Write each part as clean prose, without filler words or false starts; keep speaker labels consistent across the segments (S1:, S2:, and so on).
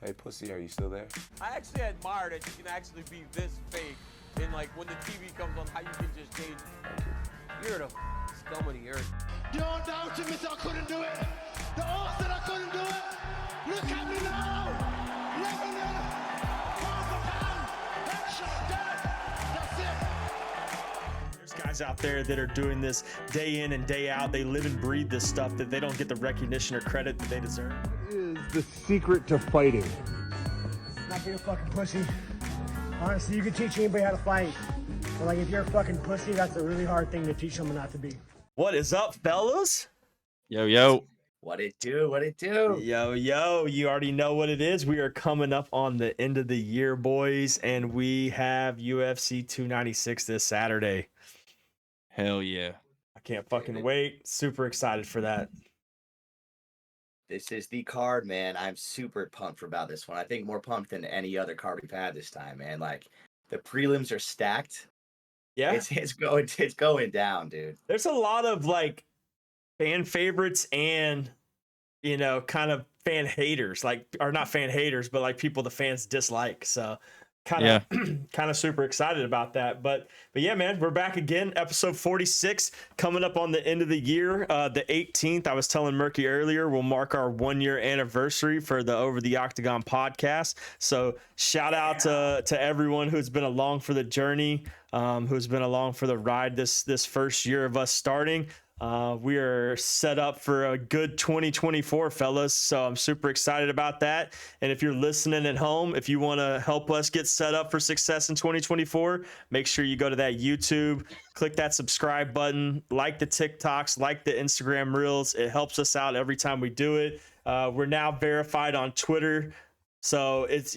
S1: Hey, pussy, are you still there?
S2: I actually admire that you can actually be this fake, and like when the TV comes on, how you can just change. You're the scum of the earth.
S3: You don't doubt me, so I couldn't do it. The odds that I couldn't do it. Look at me now. Leveling. Pound for pound. Headshot dead. That's it.
S4: There's guys out there that are doing this day in and day out. They live and breathe this stuff that they don't get the recognition or credit that they deserve.
S5: What is the secret to fighting?
S6: Not being a fucking pussy. Honestly, you can teach anybody how to fight. But like, if you're a fucking pussy, that's a really hard thing to teach someone not to be.
S4: What is up, fellas?
S7: Yo, yo.
S8: What it do? What it do?
S4: Yo, yo. You already know what it is. We are coming up on the end of the year, boys, and we have UFC 296 this Saturday.
S7: Hell yeah.
S4: I can't fucking wait. Super excited for that.
S8: This is the card, man. I'm super pumped about this one. I think more pumped than any other card we've had this time, man. Like, the prelims are stacked.
S4: Yeah,
S8: it's going down, dude.
S4: there's a lot of like fan favorites and kind of fan haters, like, or not fan haters, but like people the fans dislike. So kind of super excited about that. But yeah, man, we're back again. Episode 46 coming up on the end of the year. The 18th, I was telling Murky earlier, will mark our 1-year anniversary for the Over the Octagon podcast. So shout out to everyone who's been along for the journey, who's been along for the ride this first year of us starting. We are set up for a good 2024, fellas. So I'm super excited about that. And if you're listening at home, if you want to help us get set up for success in 2024, make sure you go to that YouTube, click that subscribe button, like the TikToks, like the Instagram Reels. It helps us out every time we do it. We're now verified on Twitter. So it's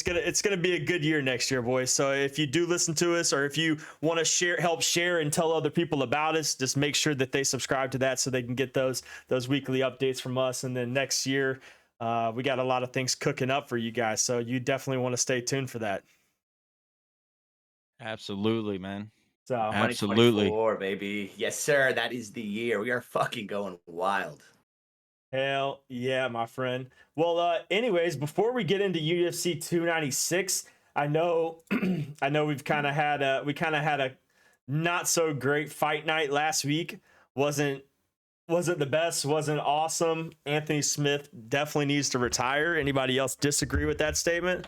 S4: gonna be a good year next year, boys. So if you do listen to us, or if you want to help share and tell other people about us, just make sure that they subscribe to that so they can get those weekly updates from us. And then next year, we got a lot of things cooking up for you guys. So you definitely want to stay tuned for that.
S7: Absolutely, man.
S4: So
S7: Absolutely.
S8: 2024, baby. Yes, sir. That is the year. We are fucking going wild.
S4: hell yeah, my friend. Well, anyways, before we get into UFC 296, I know we've kind of had a not so great fight night last week. Wasn't the best, wasn't awesome. Anthony Smith definitely needs to retire. Anybody else disagree with that statement?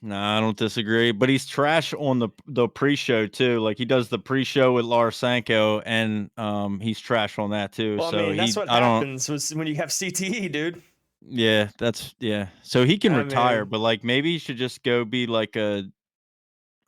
S7: No, I don't disagree. But he's trash on the pre-show too. Like, he does the pre-show with Lars Sanko, and he's trash on that too.
S4: Well,
S7: so
S4: I mean, that's what happens when you have CTE, dude.
S7: Yeah, so he can retire,
S4: mean,
S7: but like maybe he should just go be like a,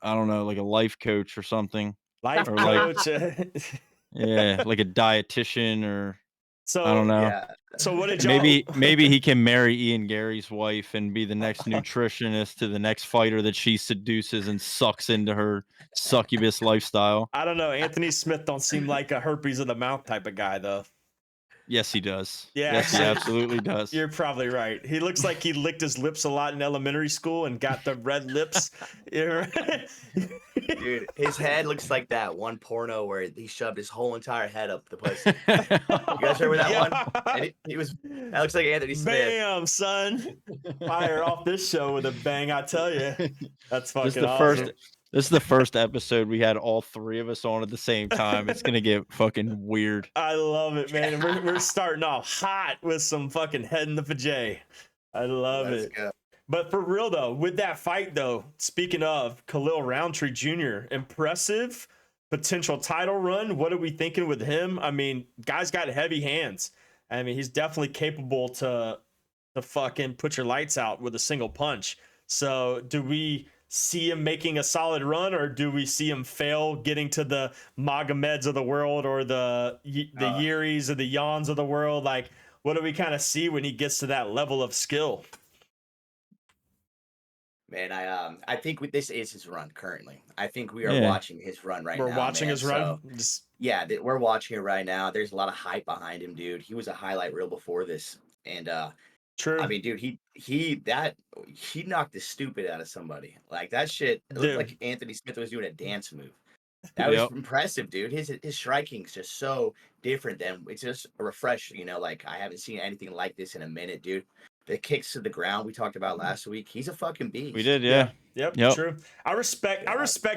S7: I don't know, like a life coach or something.
S4: Life
S7: Or like-
S4: coach.
S7: Yeah, like a dietitian or
S4: So
S7: I don't know.
S8: Yeah.
S4: So what did y'all?
S7: Maybe he can marry Ian Garry's wife and be the next nutritionist to the next fighter that she seduces and sucks into her succubus lifestyle.
S4: I don't know. Anthony Smith don't seem like a herpes of the mouth type of guy, though.
S7: Yes, he does.
S4: Yeah.
S7: Yes, he absolutely does.
S4: You're probably right. He looks like he licked his lips a lot in elementary school and got the red lips.
S8: Dude, his head looks like that one porno where he shoved his whole entire head up the pussy. You guys remember that one? And that looks like Anthony Smith.
S4: Bam, son. Fire off this show with a bang, I tell you. That's fucking awesome.
S7: This is the first episode we had all three of us on at the same time. It's gonna get fucking weird.
S4: I love it, man. We're starting off hot with some fucking head in the vajay. I love it.
S8: Go.
S4: But for real though, with that fight though, speaking of Khalil Rountree Jr., impressive potential title run. What are we thinking with him? I mean, guy's got heavy hands. I mean, he's definitely capable to fucking put your lights out with a single punch. So do we see him making a solid run, or do we see him fail getting to the Magomeds of the world, or the Yiris or the Yans of the world? Like, what do we kind of see when he gets to that level of skill?
S8: Man, I think this is his run currently. I think we are watching his run right now.
S4: We're watching his run.
S8: We're watching it right now. There's a lot of hype behind him, dude. He was a highlight reel before this, and
S4: true.
S8: I mean, dude, he knocked the stupid out of somebody. Like, that shit. It looked like Anthony Smith was doing a dance move. That was impressive, dude. His striking's just so different than it's just a refresh. Like, I haven't seen anything like this in a minute, dude. the kicks to the ground we talked about last week. He's a fucking beast.
S7: We did, yeah.
S4: Yep. True. I respect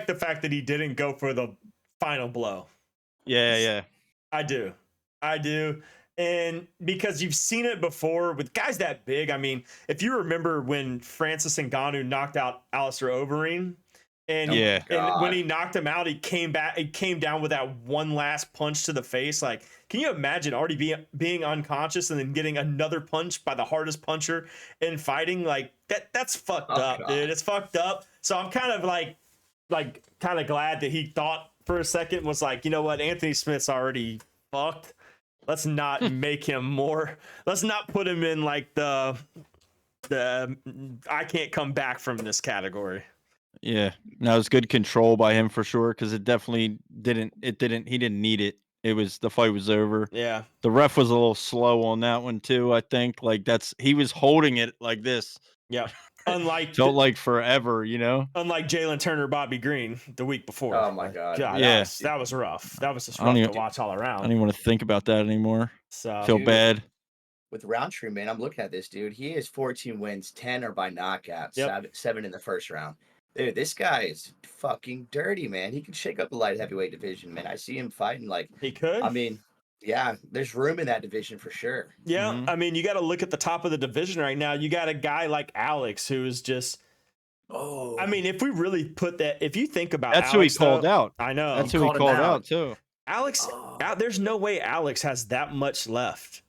S4: the fact that he didn't go for the final blow.
S7: Yeah.
S4: I do. And because you've seen it before with guys that big. I mean, if you remember when Francis Ngannou knocked out Alistair Overeem, and when he knocked him out, he came down with that one last punch to the face. Like, can you imagine already being unconscious and then getting another punch by the hardest puncher in fighting? Like that's fucked up, dude. It's fucked up. So I'm kind of kind of glad that he thought for a second, was like, you know what, Anthony Smith's already fucked. Let's not make him more. Let's not put him in like the I can't come back from this category.
S7: Yeah, no, it was good control by him for sure, because it definitely didn't. He didn't need it. The fight was over.
S4: Yeah,
S7: the ref was a little slow on that one too. I think he was holding it like this.
S4: Yeah, unlike
S7: felt like forever,
S4: Unlike Jalen Turner, Bobby Green the week before.
S8: Oh my god.
S4: Yeah, that was rough. That was just rough to watch all around.
S7: I don't even want to think about that anymore.
S4: So
S7: feel bad.
S8: With Rountree, man, I'm looking at this dude. He has 14 wins, 10 are by knockout, 7 in the first round. Dude, this guy is fucking dirty, man. He can shake up the light heavyweight division, man. I see him fighting like
S4: he could.
S8: I mean, yeah, there's room in that division for sure.
S4: Yeah, I mean, you got to look at the top of the division right now. You got a guy like Alex who is just. Oh, I mean, if we really put that, if you think about
S7: that's
S4: Alex,
S7: who he called out.
S4: I know
S7: that's who he called out too.
S4: Alex, there's no way Alex has that much left.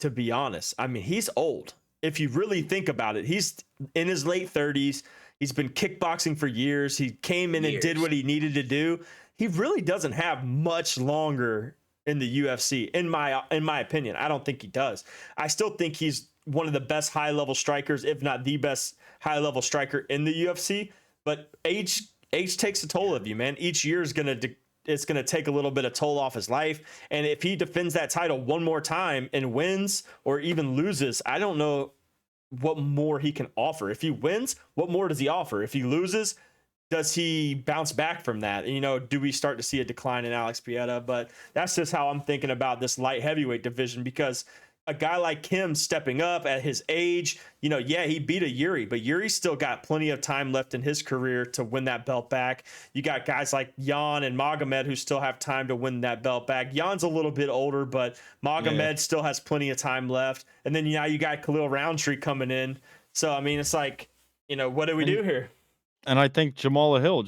S4: To be honest, I mean, he's old. If you really think about it, he's in his late 30s. He's been kickboxing for years. He came in and did what he needed to do. He really doesn't have much longer in the UFC, in my opinion. I don't think he does. I still think he's one of the best high-level strikers, if not the best high-level striker in the UFC. But age takes a toll of you, man. Each year is it's gonna take a little bit of toll off his life. And if he defends that title one more time and wins or even loses, I don't know what more he can offer. If he wins, what more does he offer? If he loses, does he bounce back from that? Do we start to see a decline in Alex Pieta? But that's just how I'm thinking about this light heavyweight division, because a guy like him stepping up at his age, he beat a Yuri, but Yuri's still got plenty of time left in his career to win that belt back. You got guys like Jan and Magomed who still have time to win that belt back. Jan's a little bit older, but Magomed still has plenty of time left. And then now you got Khalil Rountree coming in. So, I mean, it's like, what do we do here?
S7: And I think Jamal Hill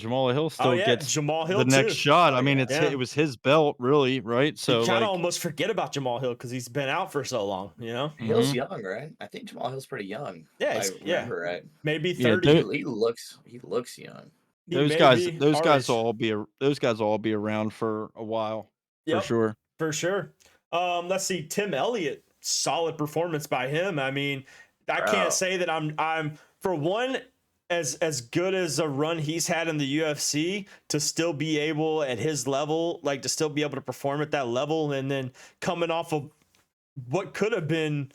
S7: still gets
S4: Jamal Hill
S7: the next
S4: too.
S7: shot. I mean, it was his belt, really, right? So
S4: you kind of almost forget about Jamal Hill because he's been out for so long.
S8: Hill's young, right? I think Jamal Hill's pretty young.
S4: Yeah,
S8: right?
S4: Maybe 30.
S8: Yeah, he looks young.
S7: Those guys will all be around for a while, for sure.
S4: Let's see, Tim Elliott, solid performance by him. I mean, I can't say that I'm for one. As good as a run he's had in the UFC, to still be able at his level, like to still be able to perform at that level, and then coming off of what could have been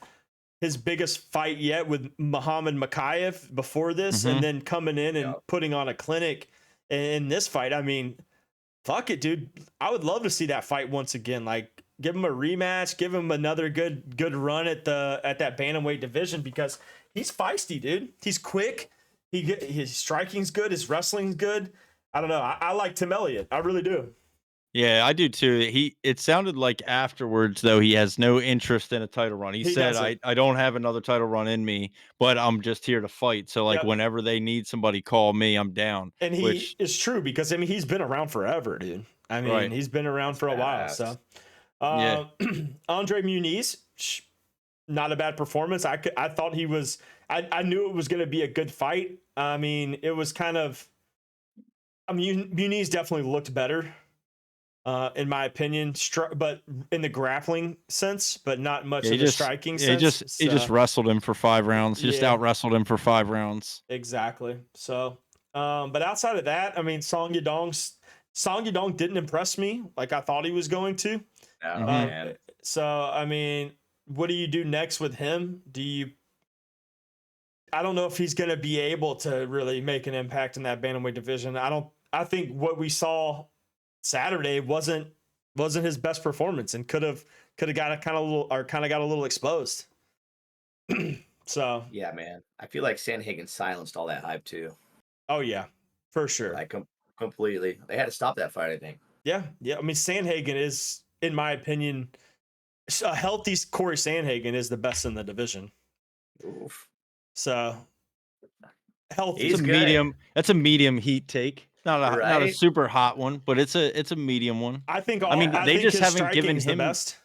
S4: his biggest fight yet with Muhammad Makayev before this, and then coming in and putting on a clinic in this fight. I mean, fuck it, dude. I would love to see that fight once again. Like, give him a rematch, give him another good run at that bantamweight division, because he's feisty, dude. He's quick. His striking's good. His wrestling's good. I don't know. I like Tim Elliott. I really do.
S7: Yeah, I do too. It sounded like afterwards, though, he has no interest in a title run. He said, I don't have another title run in me, but I'm just here to fight. So, whenever they need somebody, call me. I'm down.
S4: And is true, because, I mean, he's been around forever, dude. I mean, he's been around for a while. So, Andre Muniz, not a bad performance. I thought he was... I knew it was going to be a good fight. I mean, it was kind of... Muniz definitely looked better, in my opinion, but in the grappling sense, but not much in the striking sense.
S7: He just wrestled him for 5 rounds. He just out-wrestled him for 5 rounds.
S4: Exactly. So, but outside of that, I mean, Song Yadong didn't impress me like I thought he was going to.
S8: Oh, man.
S4: So, I mean, what do you do next with him? I don't know if he's going to be able to really make an impact in that bantamweight division. I think what we saw Saturday wasn't his best performance, and could have got a little exposed. So
S8: Yeah, man. I feel like Sandhagen silenced all that hype too.
S4: oh yeah, for sure.
S8: Like completely. They had to stop that fight, I think.
S4: Yeah. I mean, Sandhagen is, in my opinion, a healthy Corey Sandhagen is the best in the division.
S8: Oof.
S4: So healthy.
S8: He's
S7: It's a
S8: good.
S7: medium. That's a medium heat take. Not a
S8: Right?
S7: super hot one, but it's a medium one.
S4: I think.
S7: I mean, they
S4: think
S7: just
S4: his
S7: haven't given
S4: striking's the
S7: him.
S4: best.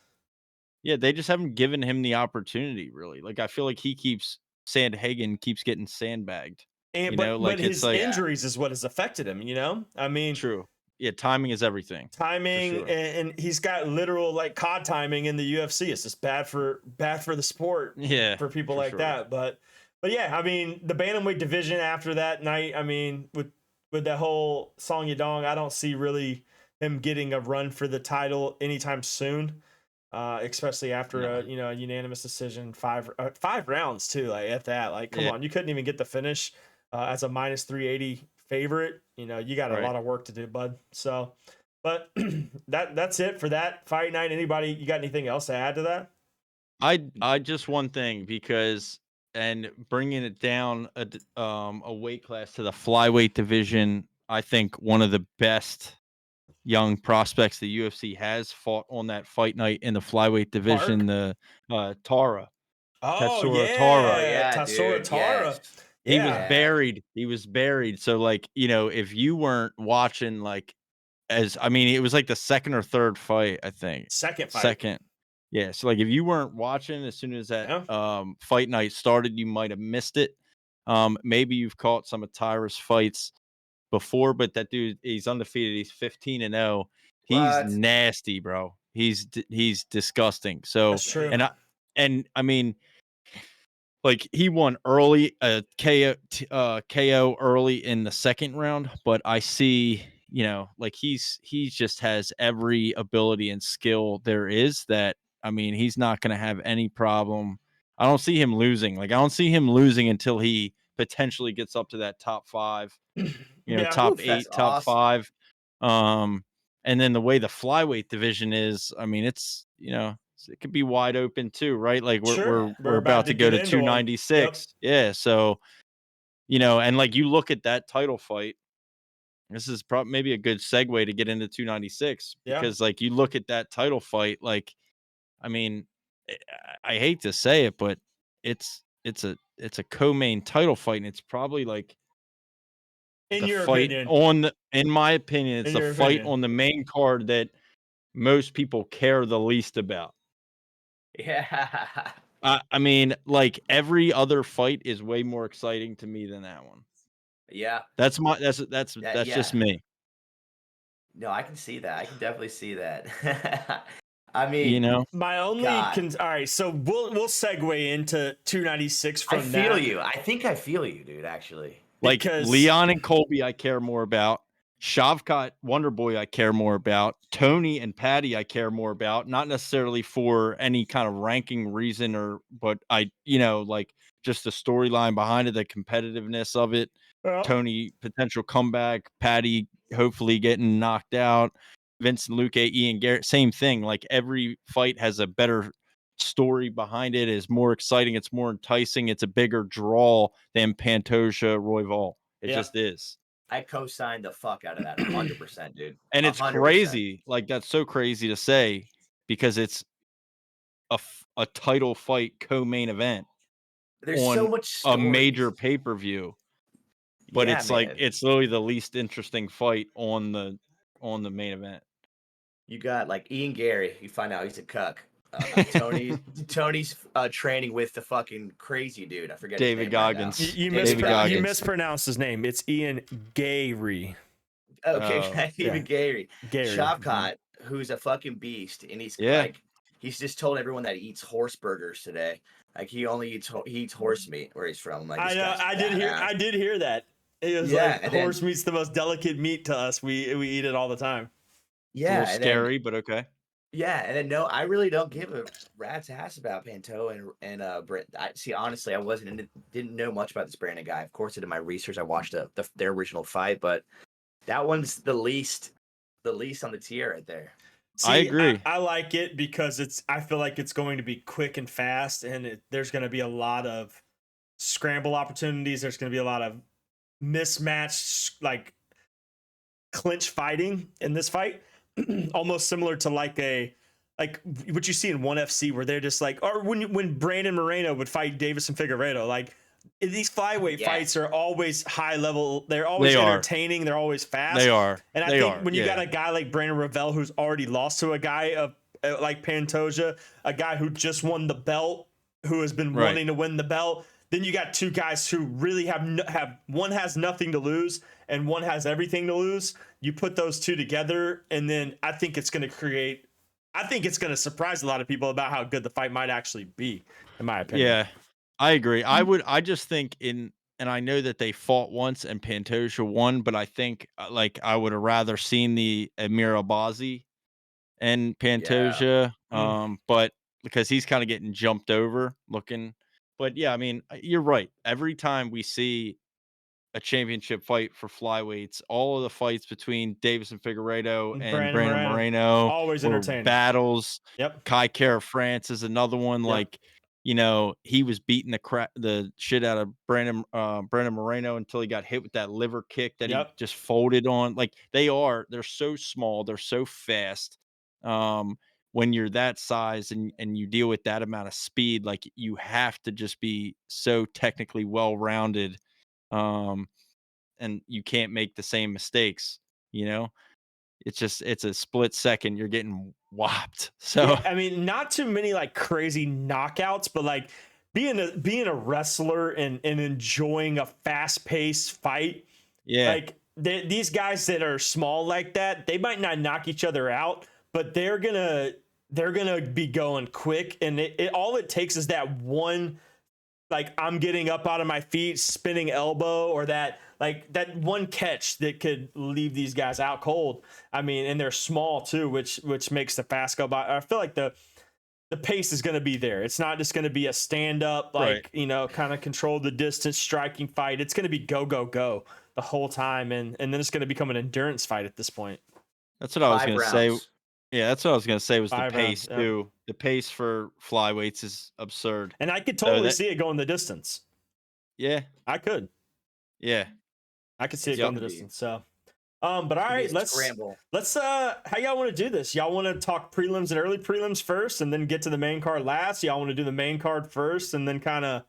S7: Yeah, they just haven't given him the opportunity, really. Like, I feel like Sandhagen keeps getting sandbagged.
S4: And
S7: You know,
S4: but
S7: like, it's
S4: his
S7: like
S4: injuries is what has affected him. You know, I mean,
S7: true. Yeah, timing is everything.
S4: timing,
S7: sure.
S4: and he's got literal like COD timing in the UFC. It's just bad for the sport.
S7: Yeah,
S4: for people
S7: for
S4: like
S7: sure.
S4: that. But yeah, I mean, the bantamweight division after that night. I mean, with that whole Song Yadong, I don't see really him getting a run for the title anytime soon. Especially after a unanimous decision, 5 rounds too. Like at that, like come on, you couldn't even get the finish as a minus 380 favorite. You know, you got a lot of work to do, bud. So, but that's it for that fight night. Anybody, you got anything else to add to that?
S7: I just one thing, because and bringing it down a weight class to the flyweight division, I think one of the best young prospects the UFC has fought on that fight night in the flyweight division, the Tara.
S4: Oh
S7: Tatsuro
S4: yeah,
S7: Tara.
S8: Oh yeah,
S4: Tatsuro
S8: dude.
S4: Tara.
S8: Yes.
S7: He was
S4: Yeah.
S7: buried. He was buried. So, like, you know, if you weren't watching, like, I mean, it was like the second or third fight, I think.
S4: Second fight.
S7: Second. Yeah. So, like, if you weren't watching as soon as that fight night started, you might have missed it. Maybe you've caught some of Tyra's fights before, but that dude, he's undefeated. He's 15-0. He's
S8: What?
S7: nasty, bro. He's disgusting. So,
S4: That's true.
S7: and I mean, like, he won early, KO early in the second round, but I see, you know, like he just has every ability and skill there is. That, I mean, he's not going to have any problem. I don't see him losing. Like, I don't see him losing until he potentially gets up to that top 5, you know,
S4: Yeah.
S7: top
S8: Oof,
S7: 8,
S8: that's
S7: top
S8: awesome.
S7: 5. And then the way the flyweight division is, I mean, it's, you know, it could be wide open too, right? Like,
S4: Sure.
S7: we're about to go to
S4: get into 'em.
S7: 296. Yeah, so, you know, and like, you look at that title fight. This is probably maybe a good segue to get into 296,
S4: Yeah.
S7: because like, you look at that title fight, like, I mean, I hate to say it, but it's a co-main title fight, and it's probably like
S4: In
S7: the
S4: your
S7: fight
S4: opinion.
S7: in my opinion, it's
S4: In
S7: the
S4: your
S7: fight
S4: opinion.
S7: on the main card that most people care the least about.
S8: Yeah.
S7: I mean, like, every other fight is way more exciting to me than that one.
S8: Yeah.
S7: That's
S8: Yeah.
S7: just me.
S8: No, I can see that. I can definitely see that. I mean,
S7: You know,
S4: My only
S8: God.
S4: all right, so we'll segue into 296
S8: I
S4: from
S8: feel
S4: that.
S8: you. I think I feel you, dude, actually.
S7: like
S4: Because
S7: Leon and Colby, I care more about. Shavkat, Wonderboy, I care more about. Tony and Patty, I care more about. Not necessarily for any kind of ranking reason, but I, you know, like, just the storyline behind it, the competitiveness of it. Tony, potential comeback. Patty, hopefully getting knocked out. Vincent Luque, Ian Garrett, same thing. Like, every fight has a better story behind it, is more exciting, it's more enticing, it's a bigger draw than Pantoja Royval. It just is.
S8: I co-signed the fuck out of that 100%, dude.
S7: And it's
S8: 100%.
S7: crazy. Like, that's so crazy to say, because it's a title fight co-main event
S8: There's
S7: on
S8: so much
S7: a major
S8: stories.
S7: pay-per-view. But
S8: Yeah,
S7: it's like,
S8: man.
S7: it's literally the least interesting fight on the main event.
S8: You got like Ian Garry. You find out he's a cuck. Tony's training with the fucking crazy dude. I forget
S7: David
S8: his name right now.
S7: Goggins.
S4: you mispronounced his name. It's Ian Garry.
S8: Okay, Ian Garry.
S4: Garry.
S8: Shavkat, who's a fucking beast, and he's like, he's just told everyone that he eats horse burgers today. Like, he only eats horse meat where he's from. Like,
S4: I did hear that. It was like horse meat's the most delicate meat to us. We eat it all the time.
S8: Yeah,
S7: it's a little scary, but okay.
S8: Yeah, and then no, I really don't give a rat's ass about Pantoja and Brent. Honestly, I didn't know much about this Brandon guy. Of course, I did my research. I watched their original fight, but that one's the least on the tier right there.
S4: See,
S7: I agree.
S4: I like it because I feel like it's going to be quick and fast, and there's going to be a lot of scramble opportunities. There's going to be a lot of mismatched, like clinch fighting in this fight, almost similar to like what you see in ONE FC, where they're just like, or when Brandon Moreno would fight Davison Figueiredo, like these flyweight fights are always high level. They're always entertaining. They're always fast.
S7: They are.
S4: And I think when you got a guy like Brandon Royval, who's already lost to a guy like Pantoja, a guy who just won the belt, who has been wanting to win the belt, then you got two guys who really have one has nothing to lose and one has everything to lose. You put those two together, and then I think it's going to surprise a lot of people about how good the fight might actually be, in my opinion.
S7: Yeah, I agree. I just think and I know that they fought once and Pantoja won, but I think like I would have rather seen the Amir Albazi and Pantoja, but because he's kind of getting jumped over looking. But yeah, I mean, you're right. Every time we see a championship fight for flyweights, all of the fights between Davison Figueiredo and Brandon Moreno
S4: always entertaining
S7: battles.
S4: Yep.
S7: Kai Kara France is another one. Yep. Like, he was beating the shit out of Brandon Moreno until he got hit with that liver kick that he just folded on. Like they're so small, they're so fast. When you're that size and you deal with that amount of speed, like you have to just be so technically well-rounded. And you can't make the same mistakes, it's a split second. You're getting whopped. So,
S4: I mean, not too many like crazy knockouts, but like being a wrestler and enjoying a fast paced fight.
S7: Yeah.
S4: Like these guys that are small like that, they might not knock each other out, but they're gonna be going quick, and all it takes is that one, like I'm getting up out of my feet, spinning elbow, or that one catch that could leave these guys out cold. I mean, and they're small too, which makes the fast go by. I feel like the pace is going to be there. It's not just going to be a stand up, like, kind of control the distance striking fight. It's going to be go, go, go the whole time. And then it's going to become an endurance fight at this point.
S7: That's what I was going to say. Yeah, that's what I was going to say was the pace
S4: rounds,
S7: too. The pace for flyweights is absurd.
S4: And I could totally see it going the distance.
S7: Yeah.
S4: I could.
S7: Yeah.
S4: I could see it going the distance. So, but all right, let's how y'all want to do this? Y'all want to talk prelims and early prelims first and then get to the main card last? Y'all want to do the main card first and then kind of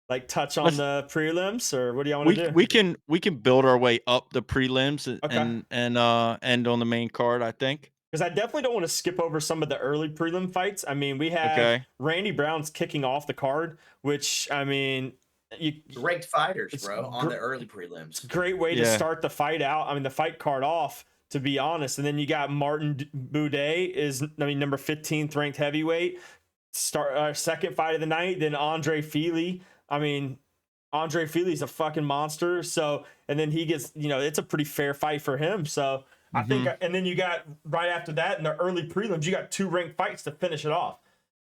S4: like touch on the prelims, or what do y'all want to do?
S7: We can build our way up the prelims and end on the main card, I think.
S4: Because I definitely don't want to skip over some of the early prelim fights. I mean, we have Randy Brown's kicking off the card, which, I mean,
S8: ranked fighters, bro, on the early prelims.
S4: Great way to start the fight out. I mean, the fight card off, to be honest. And then you got Martin Boudet number 15th ranked heavyweight. Start our second fight of the night. Then Andre Fili. I mean, Andre Fili's a fucking monster. So, and then he gets, it's a pretty fair fight for him. So I think, and then you got right after that in the early prelims, you got 2 ranked fights to finish it off.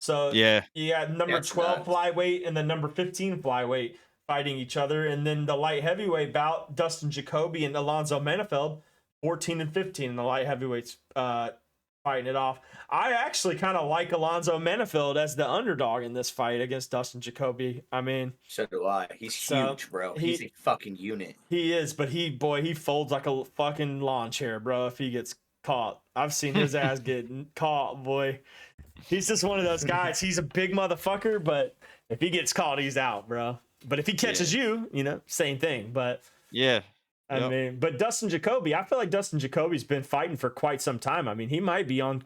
S4: So you got number 12 flyweight and the number 15 flyweight fighting each other. And then the light heavyweight bout, Dustin Jacoby and Alonzo Manafeld, 14 and 15 in the light heavyweights fighting it off. I actually kind of like Alonzo Manafeld as the underdog in this fight against Dustin Jacoby. I mean,
S8: so do I. He's huge, bro. He's a fucking unit.
S4: He is, but he folds like a fucking lawn chair, bro, if he gets caught. I've seen his ass get caught, boy. He's just one of those guys. He's a big motherfucker, but if he gets caught, he's out, bro. But if he catches you, same thing. But I mean, but Dustin Jacoby, I feel like Dustin Jacoby's been fighting for quite some time. I mean, he might be on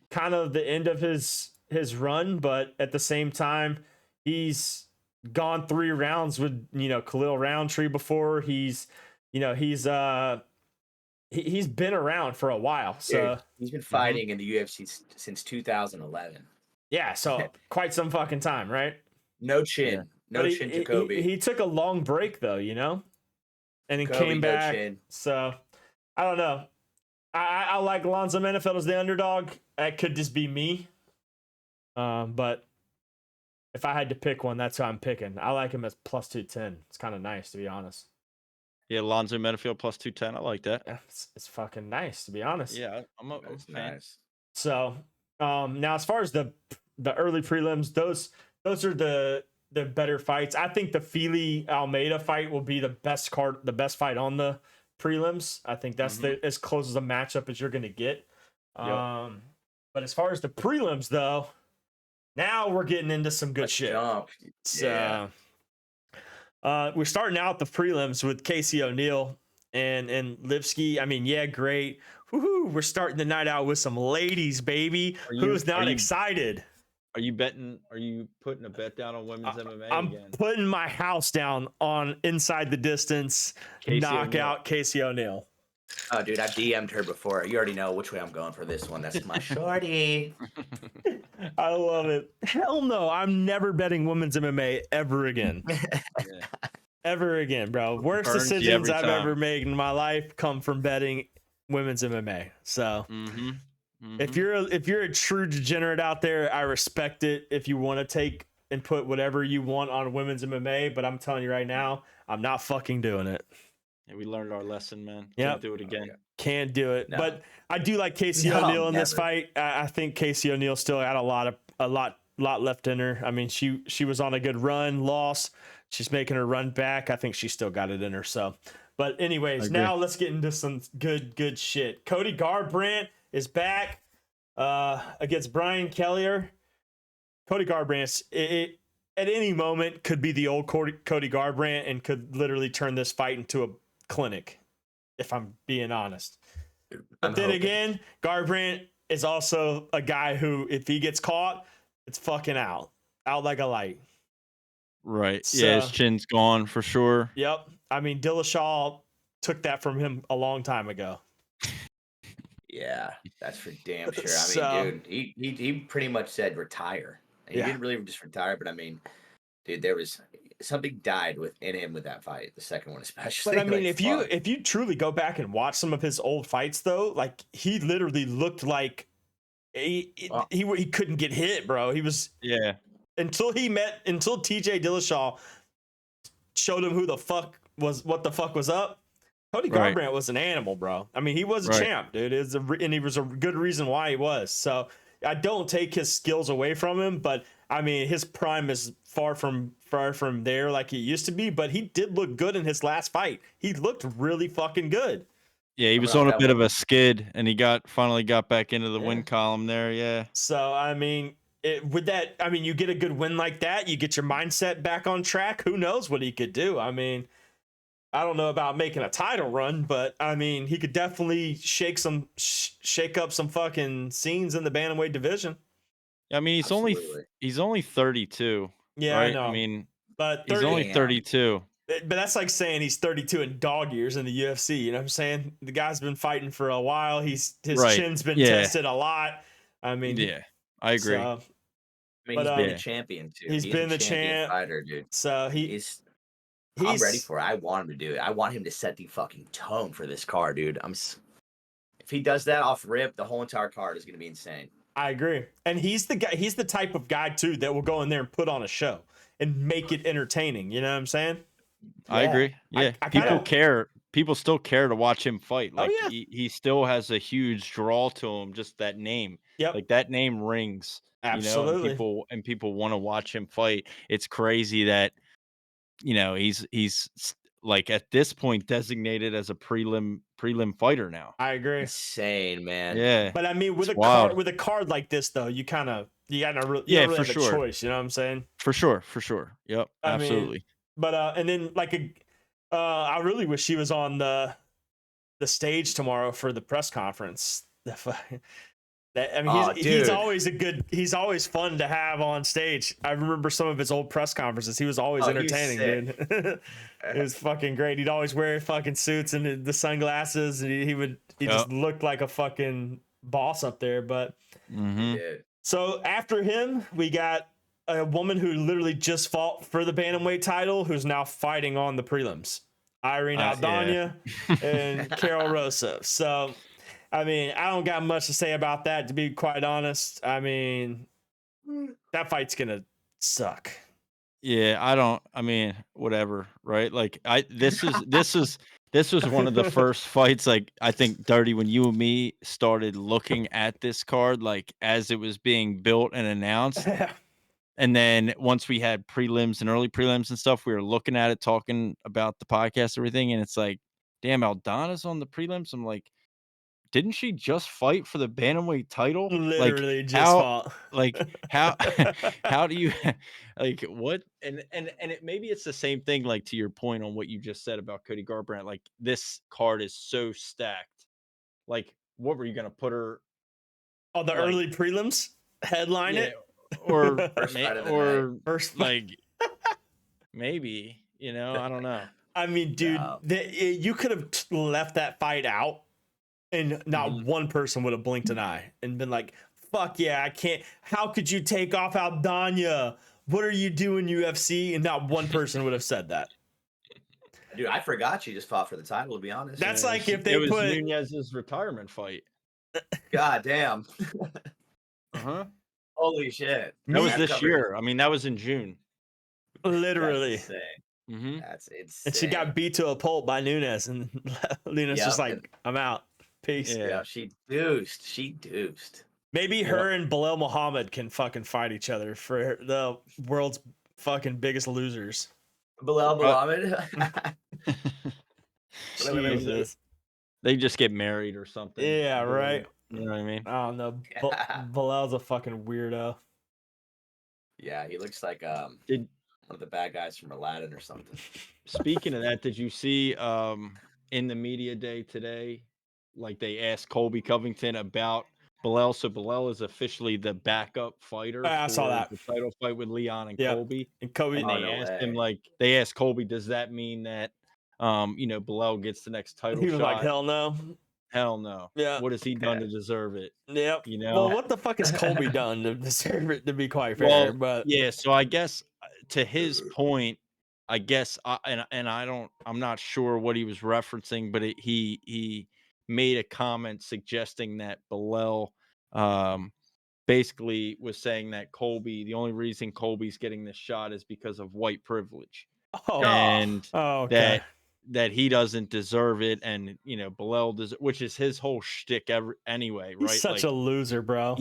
S4: kind of the end of his run, but at the same time, he's gone 3 rounds with, Khalil Rountree before. He's been around for a while. So
S8: dude, he's been fighting in the UFC since 2011.
S4: Yeah, so quite some fucking time, right?
S8: No chin. No chin, Jacoby.
S4: He took a long break though, and then came back. No, so I don't know. I like Alonzo Manafeld as the underdog. That could just be me. But if I had to pick one, that's who I'm picking. I like him as plus 210. It's kind of nice, to be honest.
S7: Yeah, Alonzo Manafeld plus 210. I like that.
S4: Yeah, it's fucking nice, to be honest.
S7: Yeah, I'm a fan.
S8: Nice.
S4: So, now as far as the early prelims, those are the the better fights. I think the Fili Almeida fight will be the best fight on the prelims. I think that's as close as a matchup as you're going to get. But as far as the prelims, though, now we're getting into some good shit. So we're starting out the prelims with Casey O'Neill and Lipsky. I mean, yeah, great. Woohoo, we're starting the night out with some ladies, baby. Who's not excited?
S7: Are you betting? Are you putting a bet down on women's MMA
S4: I'm
S7: again?
S4: putting my house down on inside the distance knockout Casey O'Neill.
S8: Oh, dude, I DM'd her before. You already know which way I'm going for this one. That's my shorty.
S4: I love it. Hell no, I'm never betting women's MMA ever again. Ever again, bro. Worst decisions I've ever made in my life come from betting women's MMA. So if you're a true degenerate out there, I respect it. If you want to take and put whatever you want on women's MMA, but I'm telling you right now, I'm not fucking doing it.
S7: Yeah, we learned our lesson, man. Can't do it again.
S4: Can't do it. No. But I do like Casey O'Neill in this fight. I think Casey O'Neill still had a lot left in her. I mean, she was on a good run, loss. She's making her run back. I think she still got it in her. So, but anyways, now let's get into some good shit. Cody Garbrandt is back against Brian Kelleher. Cody Garbrandt, at any moment could be the old Cody Garbrandt and could literally turn this fight into a clinic, if I'm being honest. But then again, Garbrandt is also a guy who, if he gets caught, it's fucking out like a light.
S7: Right. So, yeah, his chin's gone for sure.
S4: Yep. I mean, Dillashaw took that from him a long time ago.
S8: Yeah, that's for damn sure. I mean, dude, he pretty much said retire. He didn't really just retire, but I mean, dude, there was something died within him with that fight, the second one especially.
S4: But I mean, if you truly go back and watch some of his old fights, though, like he literally looked like he couldn't get hit, bro. He was until TJ Dillashaw showed him what the fuck was up. Cody Garbrandt was an animal, bro. I mean, he was a champ, dude. And he was a good reason why he was. So I don't take his skills away from him, but I mean, his prime is far from there like he used to be. But he did look good in his last fight. He looked really fucking good.
S7: Yeah, he was on a bit of a skid, and he finally got back into the win column there. Yeah.
S4: So I mean, you get a good win like that, you get your mindset back on track. Who knows what he could do? I mean, I don't know about making a title run, but I mean, he could definitely shake up some fucking scenes in the bantamweight division.
S7: I mean, he's only 32.
S4: Yeah,
S7: right?
S4: I know.
S7: I mean,
S4: but
S7: he's only 32.
S4: But that's like saying he's 32 in dog years in the UFC. You know what I'm saying? The guy's been fighting for a while. His chin's been tested a lot. I mean,
S7: I agree.
S8: I mean, he's been the champion too.
S4: He's been the champ
S8: fighter, dude.
S4: So
S8: I'm ready for it. I want him to do it. I want him to set the fucking tone for this card, dude. If he does that off rip, the whole entire card is going to be insane.
S4: I agree. And he's the guy. He's the type of guy too that will go in there and put on a show and make it entertaining. You know what I'm saying?
S7: I agree. Yeah, people care. People still care to watch him fight. Like he still has a huge draw to him. Just that name.
S4: Yep.
S7: Like that name rings.
S4: Absolutely.
S7: You know, and people want to watch him fight. It's crazy that he's like at this point designated as a prelim fighter now.
S4: I agree.
S8: Insane, man.
S7: Yeah.
S4: But I mean, with a card like this though, you got no really have a choice. You know what I'm saying?
S7: For sure. Yep. Absolutely.
S4: But and then I really wish he was on the stage tomorrow for the press conference. He's always fun to have on stage. I remember some of his old press conferences. He was always entertaining, dude. It was fucking great. He'd always wear fucking suits and the sunglasses, and he just looked like a fucking boss up there. But so after him, we got a woman who literally just fought for the bantamweight title, who's now fighting on the prelims. Irene Aldana and Carol Rosa. So, I mean, I don't got much to say about that, to be quite honest. I mean, that fight's gonna suck.
S7: Yeah, I mean, whatever, right? Like this was one of the first fights, like I think, Dirty, when you and me started looking at this card, like as it was being built and announced. And then once we had prelims and early prelims and stuff, we were looking at it, talking about the podcast, everything. And it's like, damn, Aldana's on the prelims. I'm like, didn't she just fight for the bantamweight title?
S4: Literally
S7: Like,
S4: just fought.
S7: how how do you like what? And maybe it's the same thing, like to your point on what you just said about Cody Garbrandt. Like, this card is so stacked. Like, what were you gonna put her
S4: on the early prelims? Headline it?
S7: Or
S4: first
S7: like maybe, I don't know.
S4: I mean, dude, you could have left that fight out and not one person would have blinked an eye and been like, fuck yeah, I can't. How could you take off Aldana? What are you doing, UFC? And not one person would have said that.
S8: Dude, I forgot she just fought for the title, to be honest.
S4: That's like if they put
S7: Nunez's retirement fight.
S8: God damn.
S7: Uh-huh.
S8: Holy shit.
S7: That was this year. I mean, that was in June.
S4: Literally.
S8: That's insane. That's insane.
S4: And she got beat to a pulp by Nunes, and Nunes just like, I'm out. Peace.
S8: Yeah, she deuced.
S4: Maybe her and Bilal Muhammad can fucking fight each other for the world's fucking biggest losers.
S8: Bilal Muhammad?
S4: Jesus.
S7: They just get married or something.
S4: Yeah, right.
S7: You know what I mean?
S4: I don't know. Bilal's a fucking weirdo.
S8: Yeah, he looks like one of the bad guys from Aladdin or something.
S7: Speaking of that, did you see in the media day today, like they asked Colby Covington about Bilal? So Bilal is officially the backup fighter.
S4: I saw that.
S7: The title fight with Leon and Colby.
S4: And Colby,
S7: they asked Colby, does that mean that Bilal gets the next title shot?
S4: He was like, hell no.
S7: Hell no.
S4: Yeah.
S7: What has he done to deserve it?
S4: Yep. Well, what the fuck has Colby done to deserve it, to be quite fair? But
S7: yeah, so I guess to his point, I guess I'm not sure what he was referencing, but he made a comment suggesting that Bilal basically was saying that the only reason Colby's getting this shot is because of white privilege.
S4: Okay.
S7: That he doesn't deserve it, and Bilal does, which is his whole shtick anyway, right?
S4: He's such a loser, bro.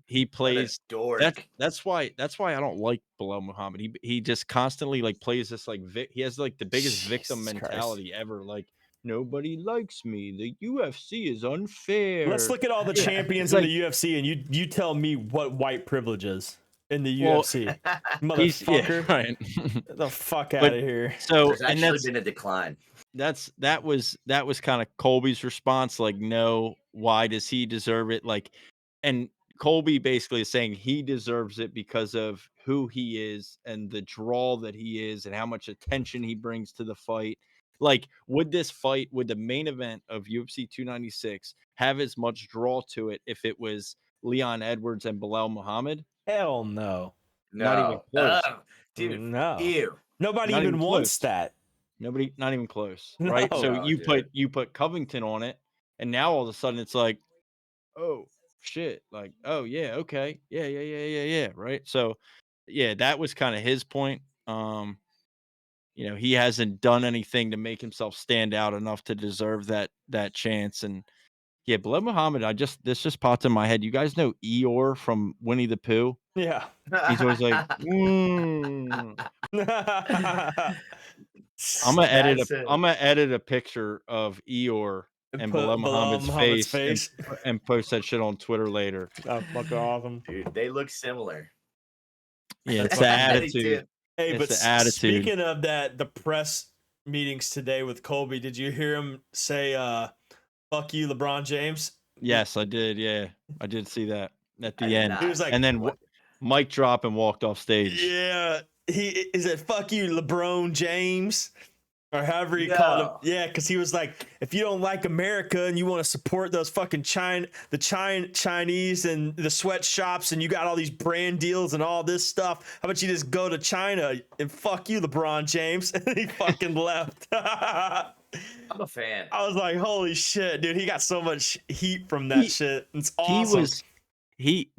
S7: He plays
S8: dork.
S7: That's why I don't like Bilal Muhammad. He just constantly like plays this like he has like the biggest victim mentality ever. Like, nobody likes me. The UFC is unfair.
S4: Let's look at all the champions in the UFC, and you tell me what white privilege is in the UFC, motherfucker.
S7: Right.
S4: Get the fuck out of here.
S7: So
S8: there's actually been a decline.
S7: That was kind of Colby's response. Like, no, why does he deserve it? Like, and Colby basically is saying he deserves it because of who he is and the draw that he is and how much attention he brings to the fight. Like, would the main event of UFC 296 have as much draw to it if it was Leon Edwards and Bilal Muhammad?
S4: Hell no.
S7: Not even close.
S8: Dude,
S4: no.
S8: Ew.
S4: Nobody even wants that.
S7: Nobody, not even close, right?
S4: No.
S7: So you put Covington on it, and now all of a sudden it's like, oh shit, like, oh yeah, okay, yeah, right? So yeah, that was kind of his point. He hasn't done anything to make himself stand out enough to deserve that chance. And yeah, Bilal Muhammad, this just popped in my head. You guys know Eeyore from Winnie the Pooh?
S4: Yeah.
S7: He's always like, I'm gonna edit a picture of Eeyore and Bilal Muhammad's face. And post that shit on Twitter later.
S4: That's fucking awesome.
S8: Dude, they look similar.
S7: Yeah, it's the attitude.
S4: Hey,
S7: it's
S4: but
S7: the attitude.
S4: Speaking of that, the press meetings today with Colby, did you hear him say, fuck you, LeBron James?
S7: Yes, I did. Yeah, I did see that at the end.
S4: He was like,
S7: and then mic drop and walked off stage.
S4: Yeah. He said, fuck you, LeBron James. Or however he called him. Yeah, because he was like, if you don't like America and you want to support those fucking Chinese and the sweatshops and you got all these brand deals and all this stuff, how about you just go to China and fuck you, LeBron James? And he fucking left.
S8: I'm a fan.
S4: I was like, holy shit, dude. He got so much heat from that shit. It's awesome.
S7: He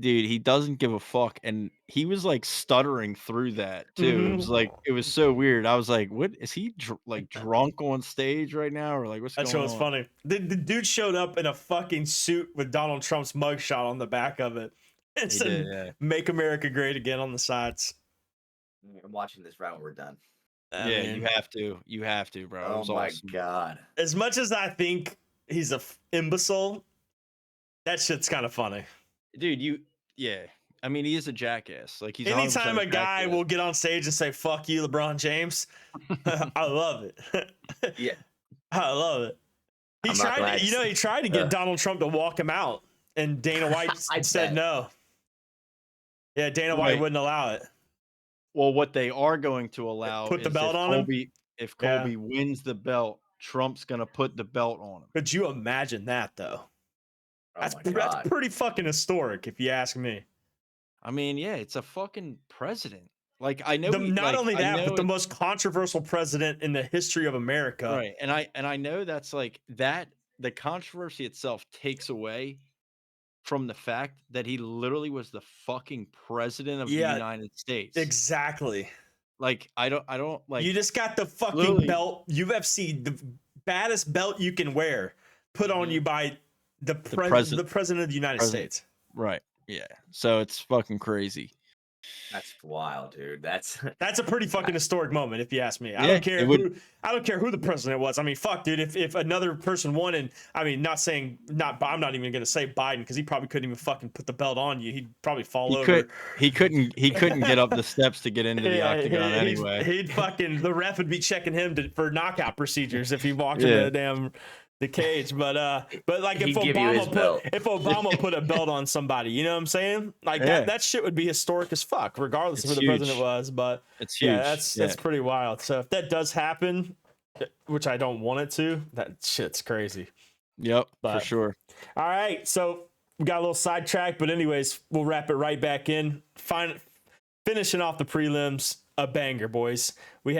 S7: doesn't give a fuck, and he was like stuttering through that too. It was so weird. I was like, what is he like drunk on stage right now, or like what's going on?
S4: That show was funny. The dude showed up in a fucking suit with Donald Trump's mugshot on the back of it, and
S7: He
S4: said,
S7: did, yeah.
S4: "Make America Great Again" on the sides.
S8: I'm watching this round when we're done.
S7: Yeah, you have to. You have to, bro. It
S8: Oh
S7: was
S8: my
S7: awesome.
S8: god.
S4: As much as I think he's a imbecile, that shit's kind of funny.
S7: Dude, yeah. I mean, he is a jackass. Like he's
S4: Anytime
S7: 100%
S4: a guy
S7: jackass.
S4: will get on stage and say "fuck you, LeBron James," I love it.
S8: Yeah.
S4: I love it. He
S8: I'm not
S4: tried,
S8: glad
S4: he tried to get
S8: Ugh.
S4: Donald Trump to walk him out, and Dana White
S8: I
S4: said
S8: bet.
S4: no. Yeah, Dana White
S7: Right.
S4: wouldn't allow it.
S7: Well, what they are going to allow
S4: Put the
S7: is
S4: belt on him?
S7: if
S4: Yeah.
S7: Colby wins the belt, Trump's gonna put the belt on him.
S4: Could you imagine that though?
S8: Oh
S4: That's
S8: my
S4: that's
S8: god.
S4: pretty fucking historic, if you ask me.
S7: I mean, yeah, it's a fucking president. Like I know,
S4: Not only
S7: I
S4: that,
S7: know
S4: but the
S7: it-
S4: most controversial president in the history of America.
S7: right, and I know that's like that. The controversy itself takes away from the fact that he literally was the fucking president of the
S4: Yeah,
S7: United States.
S4: Exactly.
S7: Like I don't like.
S4: You just got the fucking
S7: literally-
S4: belt, UFC, the baddest belt you can wear, put on you by the president of the United States.
S7: Right. Yeah. So it's fucking crazy.
S8: That's wild, dude. That's
S4: a pretty fucking historic moment, if you ask me. I
S7: Yeah,
S4: don't care
S7: it would-
S4: who I don't care who the president was. I mean, fuck, dude. If another person won, and I mean, I'm not even gonna say Biden because he probably couldn't even fucking put the belt on you. He'd probably fall over.
S7: He couldn't get up the steps to get into the octagon anyway.
S4: He'd fucking the ref would be checking him for knockout procedures if he walked
S7: Yeah.
S4: in the cage. But like if
S8: He'd give you his belt.
S4: Obama put a belt on somebody, you know what I'm saying? Like
S7: Yeah.
S4: that shit would be historic as fuck, regardless of
S7: It's
S4: who the
S7: huge.
S4: president was. But
S7: It's huge.
S4: yeah, that's pretty wild. So if that does happen, which I don't want it to, that shit's crazy.
S7: Yep,
S4: But-
S7: for sure.
S4: All right, so we got a little sidetracked, but anyways, we'll wrap it right back in. Finishing off the prelims, a banger, boys. We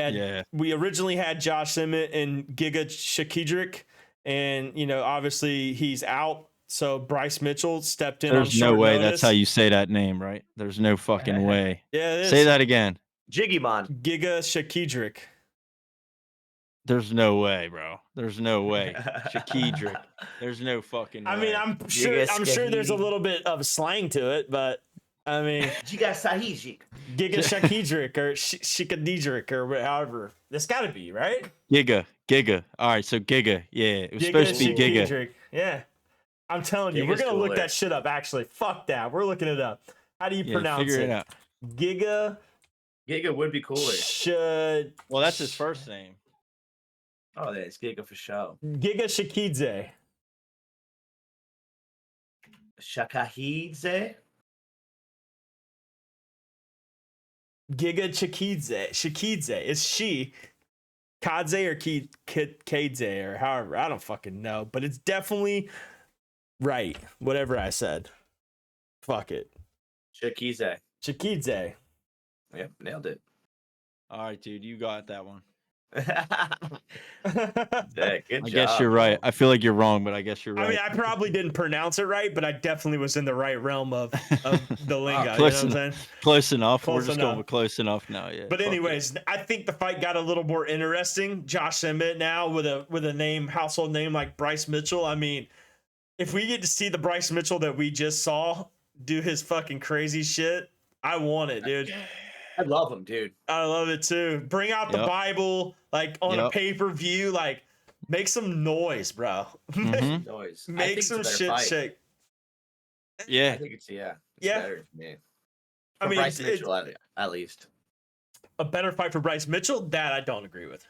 S4: originally had Josh Emmett and Giga Shakidrick, and obviously he's out. So Bryce Mitchell stepped in.
S7: There's
S4: on
S7: no
S4: short
S7: way
S4: notice.
S7: that's how you say that name, right? There's no fucking way.
S4: Yeah, it is.
S7: Say that again.
S8: Jiggymon.
S4: Giga Shakidrick.
S7: There's no way, bro. There's no way. Shakidrick. There's no fucking way.
S4: I mean, I'm sure there's a little bit of slang to it, but I mean,
S8: Giga Sahijik.
S4: Giga Shakidrick or Shikadidrick or however. That's got to be, right?
S7: Giga. All right, so Giga. Yeah, it was
S4: Giga
S7: supposed to be Giga.
S4: Shakidrick. Yeah. I'm telling you, we're
S8: Giga's
S4: going to look
S8: cooler.
S4: that shit up, actually. Fuck that. We're looking it up. How do you
S7: Yeah,
S4: pronounce
S7: figure it
S4: it?
S7: out.
S4: Giga
S8: Giga would be cooler.
S4: should.
S7: Well, that's his first name.
S8: Oh, that's Giga for sure.
S4: Giga Shakidze.
S8: Shakahidze.
S4: Giga Shakidze. Shakidze. Is she Kadze or Kadze or however? I don't fucking know, but it's definitely right. Whatever I said. Fuck it.
S8: Shakize.
S4: Shakidze.
S8: Yep, nailed it.
S7: All right, dude, you got that one.
S8: Yeah, good
S7: I
S8: job.
S7: guess you're right. I feel like you're wrong, but I guess you're right.
S4: I mean, I probably didn't pronounce it right, but I definitely was in the right realm of the lingo. You know what
S7: Close
S4: I'm saying?
S7: Close enough.
S4: Close
S7: We're just
S4: enough.
S7: going with close enough now. Yeah.
S4: But
S7: fuck it.
S4: anyways, I think the fight got a little more interesting. Josh Emmett now with a household name like Bryce Mitchell. I mean, if we get to see the Bryce Mitchell that we just saw do his fucking crazy shit, I want it, dude.
S8: I love him, dude.
S4: I love it too. Bring out the
S7: Yep.
S4: Bible, like on a
S7: Yep.
S4: pay-per-view, like make some noise, bro.
S7: Mhm.
S8: Noise. I
S4: Make
S8: think
S4: some
S8: it's a better
S4: shit
S8: fight.
S4: shake.
S8: I
S7: Yeah.
S8: think it's
S4: Yeah.
S8: better for me.
S4: I
S8: For
S4: mean,
S8: Bryce
S4: it's
S8: Mitchell at least.
S4: a better fight for Bryce Mitchell. That I don't agree with.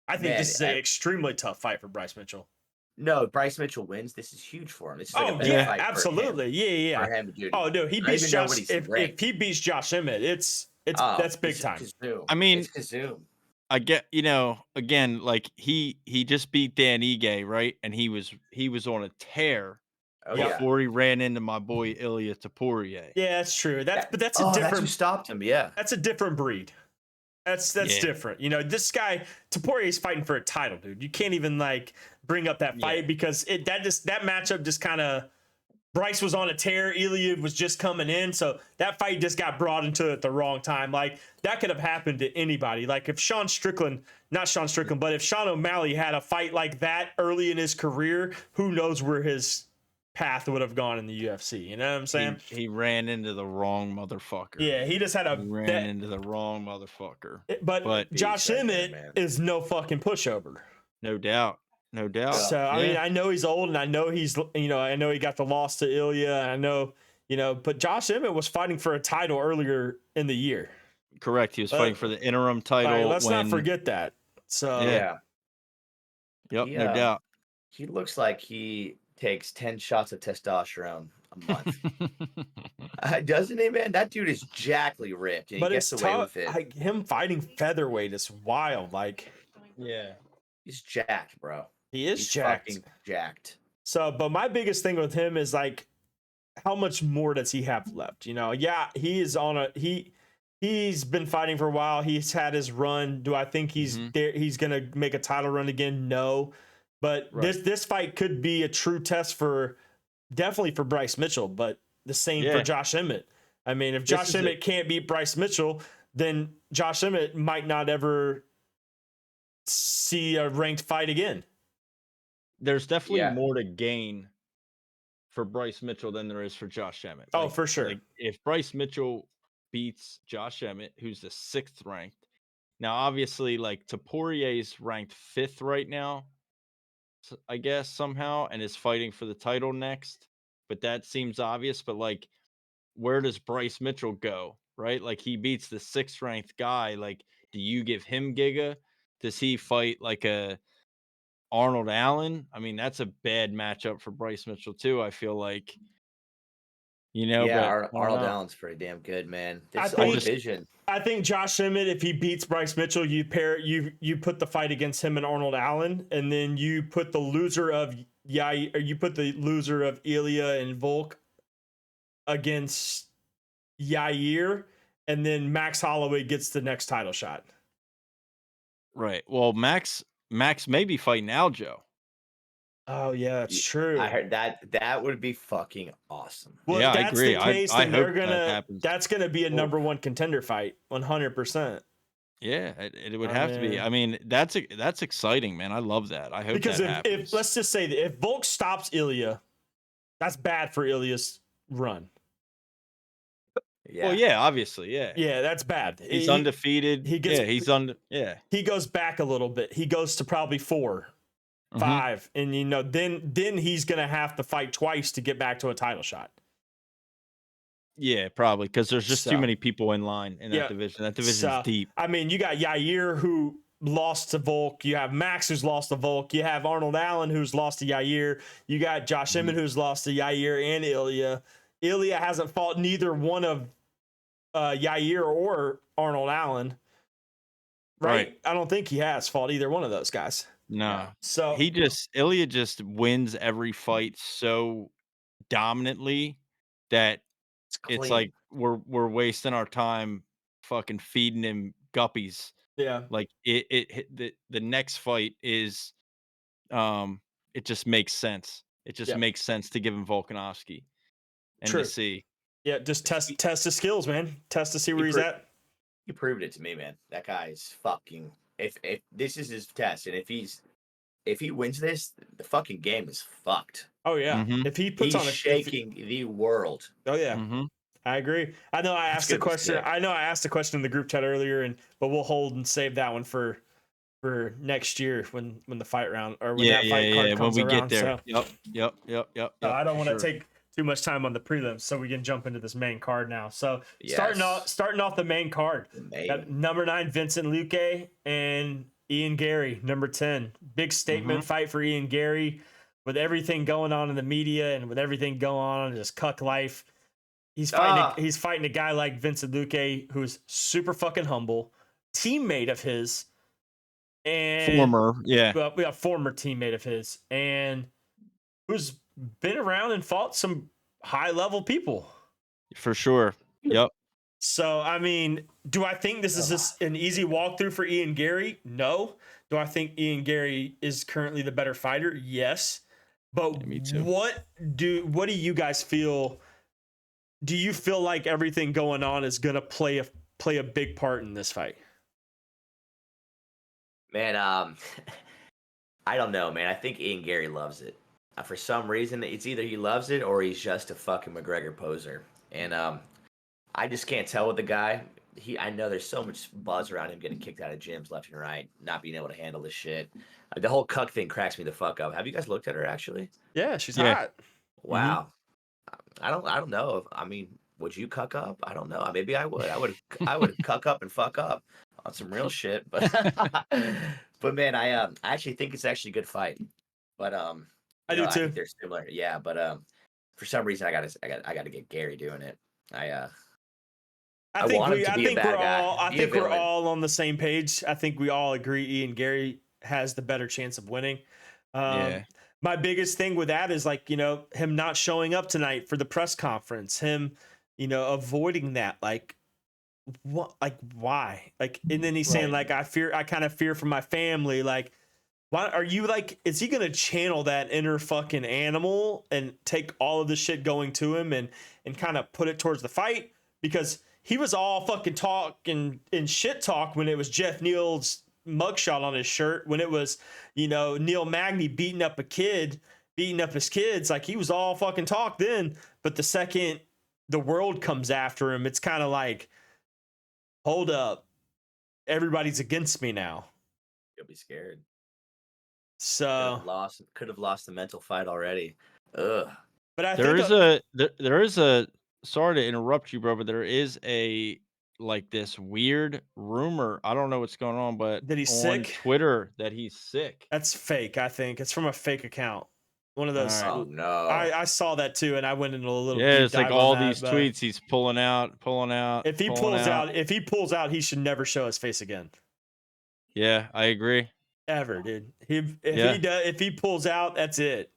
S4: I think
S8: Man,
S4: this is an extremely tough fight for Bryce Mitchell.
S8: No, Bryce Mitchell wins. This is huge for him. This is like
S4: Oh
S8: a better
S4: yeah,
S8: fight
S4: absolutely. Yeah.
S8: For him, dude.
S4: Oh no, he
S8: I don't
S4: beats
S8: even know
S4: Josh.
S8: what he's
S4: If
S8: ranked.
S4: he beats Josh Emmett, it's
S8: Oh,
S4: that's big
S8: it's
S4: time.
S8: Kazoom.
S7: I mean-
S8: It's Kazoom.
S7: I get, again, like he just beat Dan Ige, right? And he was on a tear
S8: Oh yeah.
S7: before he ran into my boy Ilya Taporia.
S4: Yeah, that's true. That's a
S8: That's who
S4: different.
S8: stopped him. Yeah.
S4: That's a different breed. That's
S7: Yeah.
S4: different. This guy Taporia is fighting for a title, dude. You can't even like bring up that fight
S7: Yeah.
S4: because that matchup just kind of. Bryce was on a tear. Ilya was just coming in, so that fight just got brought into it at the wrong time. Like that could have happened to anybody. Like if not Sean Strickland, but if Sean O'Malley had a fight like that early in his career, who knows where his path would have gone in the UFC. You know what I'm saying?
S7: He ran into the wrong motherfucker.
S4: Yeah, he just had
S7: He ran into the wrong motherfucker.
S4: But Josh Emmett is no fucking pushover.
S7: No doubt. No doubt.
S4: So I mean, I know he's old, and I know I know he got the loss to Ilya. And I know, but Josh Emmett was fighting for a title earlier in the year.
S7: Correct. He was fighting for the interim title.
S4: Right, let's not forget that. So
S7: Yep, no doubt.
S8: He looks like he takes 10 shots of testosterone a month. Doesn't he, man? That dude is jackly ripped. And
S4: but
S8: he gets
S4: it's
S8: away
S4: tough.
S8: with it.
S4: Like, him fighting featherweight is wild. Like,
S7: yeah,
S8: he's jacked, bro.
S4: He's
S8: jacked. Fucking jacked.
S4: So, but my biggest thing with him is like, how much more does he have left? Yeah, he is on he's been fighting for a while. He's had his run. Do I think he's there? He's gonna make a title run again? No, but this fight could be a true test definitely for Bryce Mitchell, but the same for Josh Emmett. I mean, if Josh Emmett can't beat Bryce Mitchell, then Josh Emmett might not ever see a ranked fight again.
S7: There's definitely more to gain for Bryce Mitchell than there is for Josh Emmett.
S4: Oh, for sure.
S7: Like, if Bryce Mitchell beats Josh Emmett, who's the 6th ranked, now obviously like Topuari's ranked 5th right now, I guess somehow, and is fighting for the title next. But that seems obvious. But like, where does Bryce Mitchell go? Right? Like, he beats the 6th ranked guy. Like, do you give him Giga? Does he fight like a Arnold Allen? I mean, that's a bad matchup for Bryce Mitchell too. I feel like,
S8: but Arnold Allen's pretty damn good, man. This whole division.
S4: I think Josh Emmett, if he beats Bryce Mitchell, you put the fight against him and Arnold Allen, and then you put the loser of Ilya and Volk against Yair, and then Max Holloway gets the next title shot.
S7: Right. Well, Max may be fighting Aljo.
S4: Oh yeah, that's true.
S8: I heard that would be fucking awesome.
S4: Well,
S7: yeah,
S4: if that's
S7: I agree.
S4: the case,
S7: I
S4: then
S7: hope
S4: that's gonna be a number one contender fight, 100%.
S7: Yeah, it would have to be. I mean, that's exciting, man. I love that. I hope
S4: because
S7: that happens.
S4: If let's just say that if Volk stops Ilya, that's bad for Ilya's run.
S7: Yeah. Well, yeah, obviously, yeah.
S4: Yeah, that's bad.
S7: He's undefeated. He
S4: goes back a little bit. He goes to probably 4, 5, and then he's gonna have to fight twice to get back to a title shot.
S7: Yeah, probably, because there's just too many people in line in that division. That division's deep.
S4: I mean, you got Yair, who lost to Volk. You have Max, who's lost to Volk. You have Arnold Allen, who's lost to Yair. You got Josh Emmett, who's lost to Yair and Ilya. Ilya hasn't fought neither one of Yair or Arnold Allen. Right? I don't think he has fought either one of those guys.
S7: No.
S4: So
S7: Ilya just wins every fight so dominantly that it's like we're wasting our time fucking feeding him guppies.
S4: Yeah.
S7: Like the next fight is it just makes sense. It just makes sense to give him Volkanovski and to see.
S4: Yeah, just test his skills, man. Test to see where he's at.
S8: He proved it to me, man. That guy is fucking. If this is his test, and if he wins this, the fucking game is fucked.
S4: Oh yeah. If he's
S8: shaking the world.
S4: Oh yeah. I agree. I know I asked the question. I know I asked the question in the group chat earlier, but we'll hold and save that one for next year when the fight round or when that fight card comes
S7: when we
S4: around.
S7: get there.
S4: So,
S7: Yep.
S4: I don't want to take too much time on the prelims, so we can jump into this main card now. So starting off the main card, got number 9 Vincent Luque and Ian Garry, number 10. Big statement fight for Ian Garry, with everything going on in the media and with everything going on in his cuck life. He's fighting a guy like Vincent Luque, who's super fucking humble, teammate of his, and
S7: former
S4: teammate of his, and who's been around and fought some high level people.
S7: For sure. Yep.
S4: So, I mean, do I think this is just an easy walkthrough for Ian Garry? No. Do I think Ian Garry is currently the better fighter? Yes. But
S7: me too.
S4: What do you guys feel? Do you feel like everything going on is going to play a big part in this fight?
S8: Man, I don't know, man. I think Ian Garry loves it. for some reason, it's either he loves it or he's just a fucking McGregor poser. And I just can't tell with the guy. I know there's so much buzz around him getting kicked out of gyms left and right, not being able to handle this shit. The whole cuck thing cracks me the fuck up. Have you guys looked at her actually?
S4: Yeah, she's hot.
S8: Wow. I don't know. I mean, would you cuck up? I don't know. Maybe I would. I would cuck up and fuck up on some real shit. But but man, I actually think it's actually a good fight. But
S4: I do too.
S8: I think they're similar. Yeah, but for some reason I gotta get Garry doing it. I think
S4: we're all on the same page. I think we all agree Ian Garry has the better chance of winning. My biggest thing with that is like, him not showing up tonight for the press conference, him, avoiding that, like what, like why? Like, and then he's saying like, I kind of fear for my family. Like, why are you like, is he going to channel that inner fucking animal and take all of the shit going to him and kind of put it towards the fight? Because he was all fucking talk and shit talk when it was Jeff Neal's mugshot on his shirt, when it was, Neil Magny beating up his kids. Like, he was all fucking talk then. But the second the world comes after him, it's kind of like, hold up, everybody's against me now.
S8: You'll be scared.
S4: So
S8: could have lost the mental fight already. Ugh.
S4: But
S7: there is a sorry to interrupt you, bro, but there is a like this weird rumor. I don't know what's going on, but
S4: that he's
S7: on
S4: sick?
S7: Twitter that he's sick.
S4: That's fake. I think it's from a fake account. One of those.
S8: Oh no!
S4: I saw that too, and I went into a little.
S7: Yeah,
S4: deep
S7: it's like
S4: dive
S7: all
S4: on that,
S7: these tweets he's pulling out.
S4: If he pulls out, he should never show his face again.
S7: Yeah, I agree.
S4: Ever, dude. If he pulls out, that's it.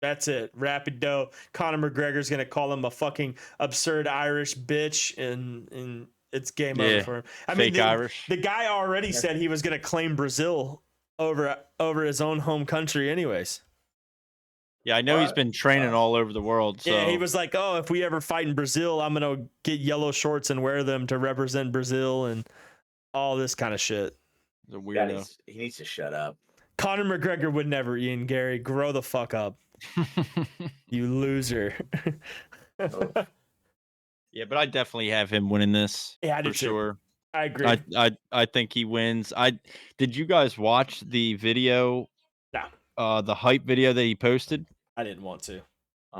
S4: That's it. Rapid dough. Conor McGregor's gonna call him a fucking absurd Irish bitch, and it's game over for him.
S7: Irish.
S4: The guy already said he was gonna claim Brazil over his own home country, anyways.
S7: Yeah, I know he's been training all over the world. So.
S4: Yeah, he was like, "Oh, if we ever fight in Brazil, I'm gonna get yellow shorts and wear them to represent Brazil and all this kind of shit."
S7: The weirdo.
S8: He needs to shut up.
S4: Conor McGregor would never. Ian Garry, grow the fuck up. You loser.
S7: Yeah, but I definitely have him winning this.
S4: Yeah, I do
S7: for sure.
S4: I agree.
S7: I think he wins. Did you guys watch the video?
S4: No.
S7: The hype video that he posted?
S4: I didn't want to.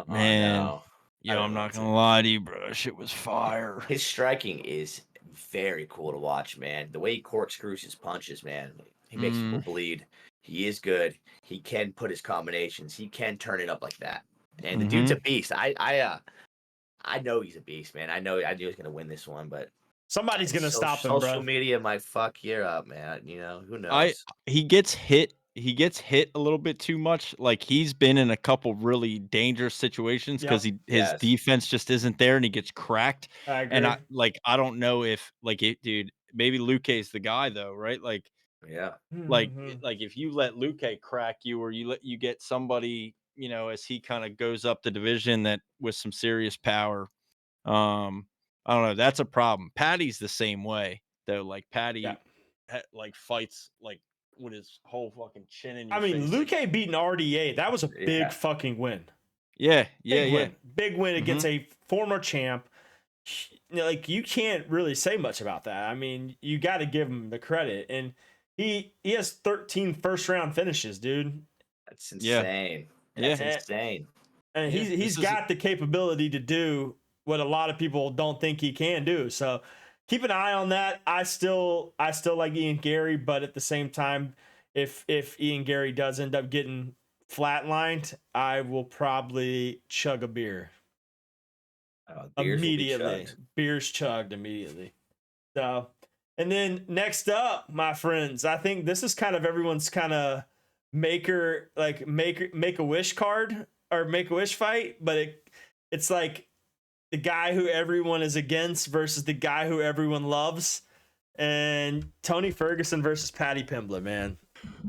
S7: Man,
S8: no.
S7: I'm not gonna lie to you, bro. Shit was fire.
S8: His striking is very cool to watch, man. The way he corkscrews his punches, man. He makes people bleed. He is good. He can put his combinations. He can turn it up like that. And the dude's a beast. I know he's a beast, man. I knew he's gonna win this one, but
S4: somebody's gonna stop him, bro.
S8: Social media might fuck you up, man. Who knows?
S7: He gets hit. He gets hit a little bit too much. Like, he's been in a couple really dangerous situations because his defense just isn't there, and he gets cracked.
S4: I agree.
S7: And I don't know if dude, maybe Luque's the guy though, right? Like,
S8: yeah,
S7: like if you let Luque crack you, or you get somebody, as he kind of goes up the division that with some serious power. I don't know. That's a problem. Patty's the same way though. Like, Patty like fights like with his whole fucking chin in your face.
S4: Luque beating RDA. That was a big fucking win.
S7: Yeah.
S4: Big win against a former champ. Like, you can't really say much about that. I mean, you got to give him the credit. And he has 13 first round finishes, dude.
S8: That's insane. That's insane.
S4: And he's got the capability to do what a lot of people don't think he can do. So keep an eye on that. I still like Ian Garry, but at the same time, if Ian Garry does end up getting flatlined, I will probably chug a beer. Immediately. Beer's chugged immediately. So, and then next up, my friends, I think this is kind of everyone's kind of make a wish card or make a wish fight, but it's like the guy who everyone is against versus the guy who everyone loves, and Tony Ferguson versus Paddy Pimblett, man.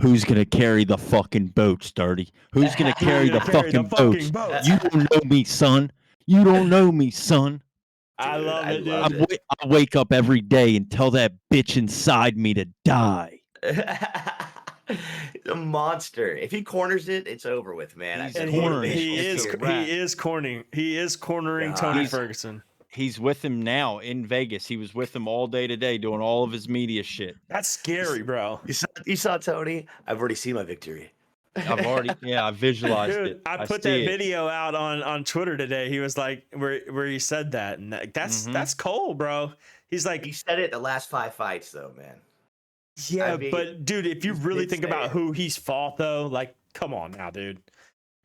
S7: Who's gonna carry the fucking boat, Sturdy? Who's gonna carry the fucking boat? You don't know me, son. You don't know me, son. Dude,
S4: I love it, dude.
S7: I wake up every day and tell that bitch inside me to die.
S8: a monster. If he corners it, it's over with, man.
S7: He's
S8: And
S7: cornering.
S4: He is cornering Tony Ferguson.
S7: He's with him now in Vegas. He was with him all day today doing all of his media shit.
S4: That's scary, bro.
S8: You saw Tony? I've already seen my victory.
S7: I visualized it.
S4: I put that video out on Twitter today. He was like, where he said that, and that's cold, bro. He's like,
S8: he said it the last 5 fights, though, man.
S4: Yeah, I mean, but dude, if you really think about who he's fought, though, like, come on now, dude.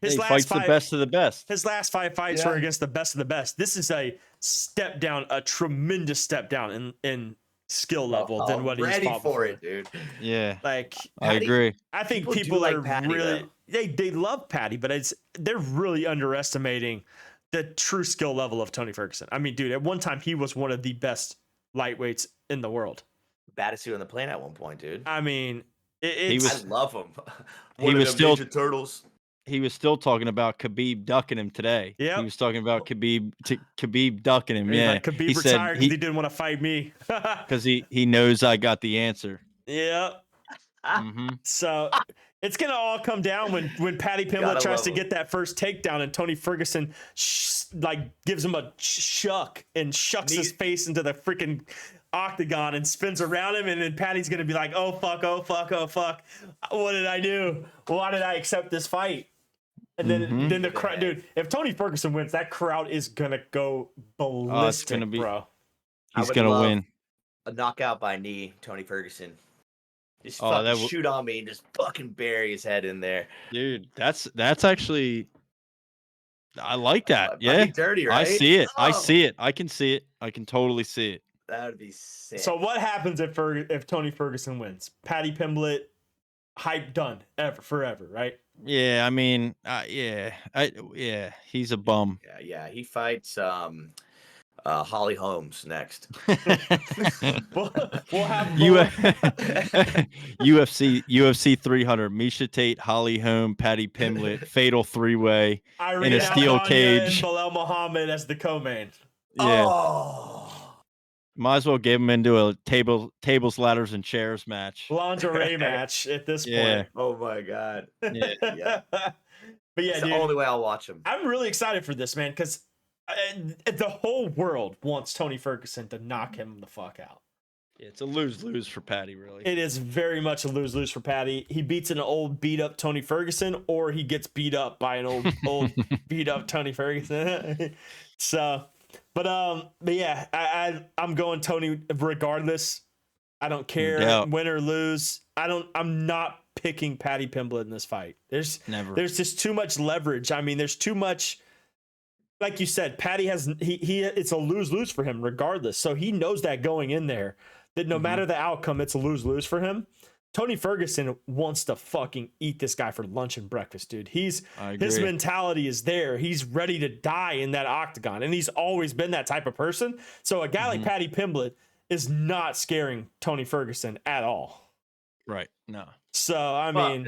S7: He fights the best of the best.
S4: His last 5 fights were against the best of the best. This is a step down, a tremendous step down in skill level than what he's fought
S8: ready for
S4: before.
S8: it, dude.
S7: Yeah,
S4: like
S7: I agree.
S4: I think people are really they love Patty, but they're really underestimating the true skill level of Tony Ferguson. I mean, dude, at one time he was one of the best lightweights in the world.
S8: Baddest dude on the planet at one point, dude.
S4: I mean,
S8: I love him.
S7: He was still
S8: Ninja Turtles.
S7: He was still talking about Khabib ducking him today.
S4: Yeah,
S7: he was talking about Khabib ducking him.
S4: Yeah, like, Khabib retired because he didn't want to fight me
S7: because he knows I got the answer.
S4: Yeah. So it's gonna all come down when Paddy Pimblett tries to get that first takedown and Tony Ferguson gives him a shuck and shucks his face into the freaking octagon and spins around him, and then Paddy's gonna be like, oh fuck, what did I do? Why did I accept this fight? And then the crowd, dude, if Tony Ferguson wins, that crowd is gonna go ballistic, bro.
S7: He's gonna win.
S8: A knockout by knee, Tony Ferguson. Just fucking shoot on me and just fucking bury his head in there.
S7: Dude, that's actually, I like that. Yeah.
S8: Dirty, right?
S7: I see it. I see it. I can see it. I can totally see it.
S8: That would be sick.
S4: So what happens if Tony Ferguson wins? Paddy Pimblett, hype done forever, right?
S7: Yeah, I mean, he's a bum.
S8: Yeah, he fights Holly Holmes next.
S4: we'll have
S7: UFC 300. Misha Tate, Holly Holm, Paddy Pimblett, fatal 3-way in a steel cage.
S4: And Bilal Muhammad as the co-main.
S7: Yeah. Oh. Might as well give him into a tables, ladders, and chairs match.
S4: Lingerie match at this point.
S8: Oh my god.
S4: Yeah. But yeah,
S8: it's the only way I'll watch him.
S4: I'm really excited for this, man, because the whole world wants Tony Ferguson to knock him the fuck out.
S7: Yeah, it's a lose-lose for Paddy, really.
S4: It is very much a lose-lose for Paddy. He beats an old beat-up Tony Ferguson, or he gets beat up by an old beat-up Tony Ferguson. So, but yeah, I'm going Tony regardless. I don't care win or lose. I'm not picking Paddy Pimblett in this fight. There's just too much leverage. I mean, there's too much. Like you said, Paddy it's a lose-lose for him regardless. So he knows that going in there, that no matter the outcome, it's a lose-lose for him. Tony Ferguson wants to fucking eat this guy for lunch and breakfast, dude. His mentality is there. He's ready to die in that octagon, and he's always been that type of person. So a guy like Paddy Pimblett is not scaring Tony Ferguson at all.
S7: Right. No.
S4: So, I mean,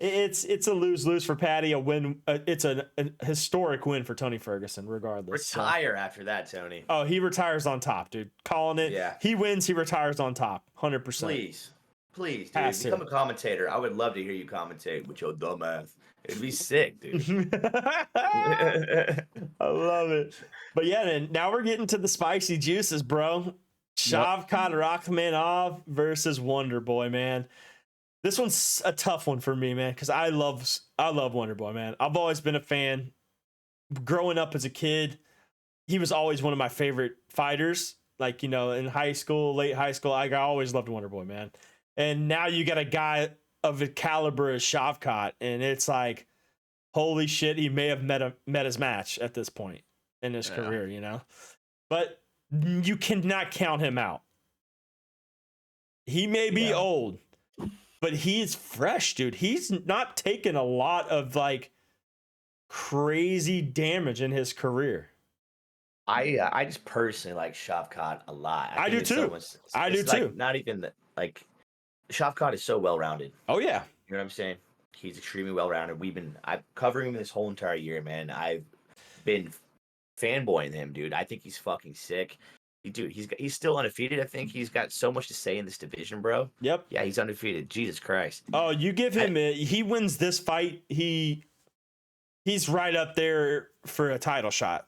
S4: it's a lose-lose for Paddy, a win. It's a historic win for Tony Ferguson, regardless.
S8: Retire after that, Tony.
S4: Oh, he retires on top, dude. Calling it.
S8: Yeah.
S4: He wins, he retires on top, 100%.
S8: Please, dude, become a commentator. I would love to hear you commentate with your dumb ass. It'd be sick, dude.
S4: I love it. But yeah, then now we're getting to the spicy juices, bro. Shavkat Rakhmonov versus Wonderboy, man. This one's a tough one for me, man, because I love Wonderboy, man. I've always been a fan. Growing up as a kid, he was always one of my favorite fighters. Like, you know, in high school, late high school, I always loved Wonderboy, man. And now you got a guy of the caliber as Shavkat, and it's like, holy shit, he may have met his match at this point in his career, you know? But you cannot count him out. He may be old, but he's fresh, dude. He's not taken a lot of like crazy damage in his career.
S8: I just personally like Shavkat a lot.
S4: I do too. I do too.
S8: Not even like Shavkat is so well rounded.
S4: Oh yeah.
S8: You know what I'm saying? He's extremely well rounded. I've covering him this whole entire year, man. I've been fanboying him, dude. I think he's fucking sick. Dude, he's still undefeated. I think he's got so much to say in this division, bro.
S4: Yep.
S8: Yeah, he's undefeated. Jesus Christ.
S4: Oh, you give him he wins this fight, he's right up there for a title shot.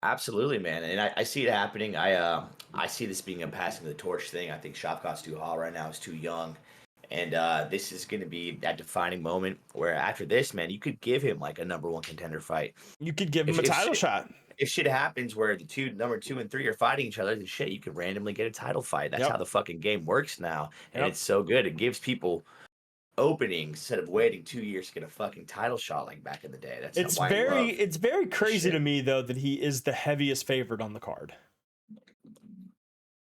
S8: Absolutely, man. And I see it happening. I see this being a passing the torch thing. I think Shavkat's too hot right now. He's too young. And this is going to be that defining moment where after this, man, you could give him like a number 1 contender fight.
S4: You could give him a title shot.
S8: If shit happens where the number 2 and 3 are fighting each other, then shit, you could randomly get a title fight. That's how the fucking game works now. And it's so good. It gives people openings instead of waiting 2 years to get a fucking title shot like back in the day.
S4: It's very crazy to me though that he is the heaviest favorite on the card.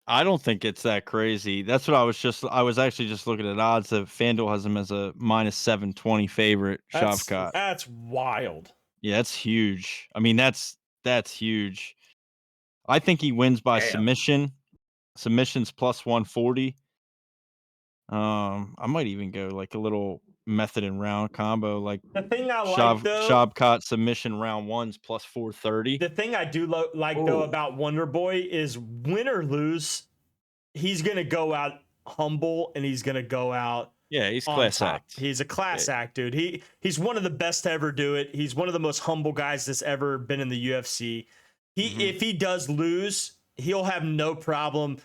S7: I don't think it's that crazy. That's what I was actually just looking at odds. That FanDuel has him as a minus 720 favorite. Shavkat.
S4: That's wild.
S7: Yeah, that's huge. I mean, that's huge. I think he wins by submission. Submissions plus 140. I might even go like a little method and round combo, like
S4: the thing I like though,
S7: Shavkat submission round 1's plus 430.
S4: The thing I do like though about Wonderboy is win or lose, he's gonna go out humble and he's gonna go out.
S7: Yeah, he's class act.
S4: He's a class act, dude. He's one of the best to ever do it. He's one of the most humble guys that's ever been in the UFC. If he does lose, he'll have no problem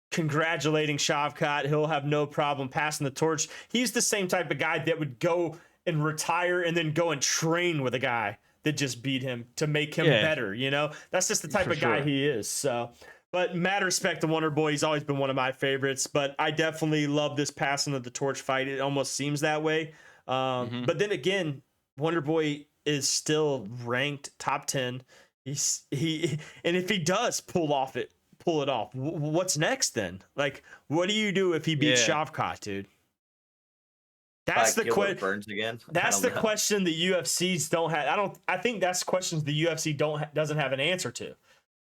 S4: congratulating Shavkat. He'll have no problem passing the torch. He's the same type of guy that would go and retire and then go and train with a guy that just beat him to make him better. You know, that's just the type of guy he is. So. But mad respect to Wonderboy. He's always been one of my favorites. But I definitely love this passing of the torch fight. It almost seems that way. But then again, Wonderboy is still ranked top 10. And if he does pull it off, what's next then? Like, what do you do if he beats Shavkat, dude? That's the question. That's the question the UFCs don't have. I think that's questions the UFC doesn't have an answer to.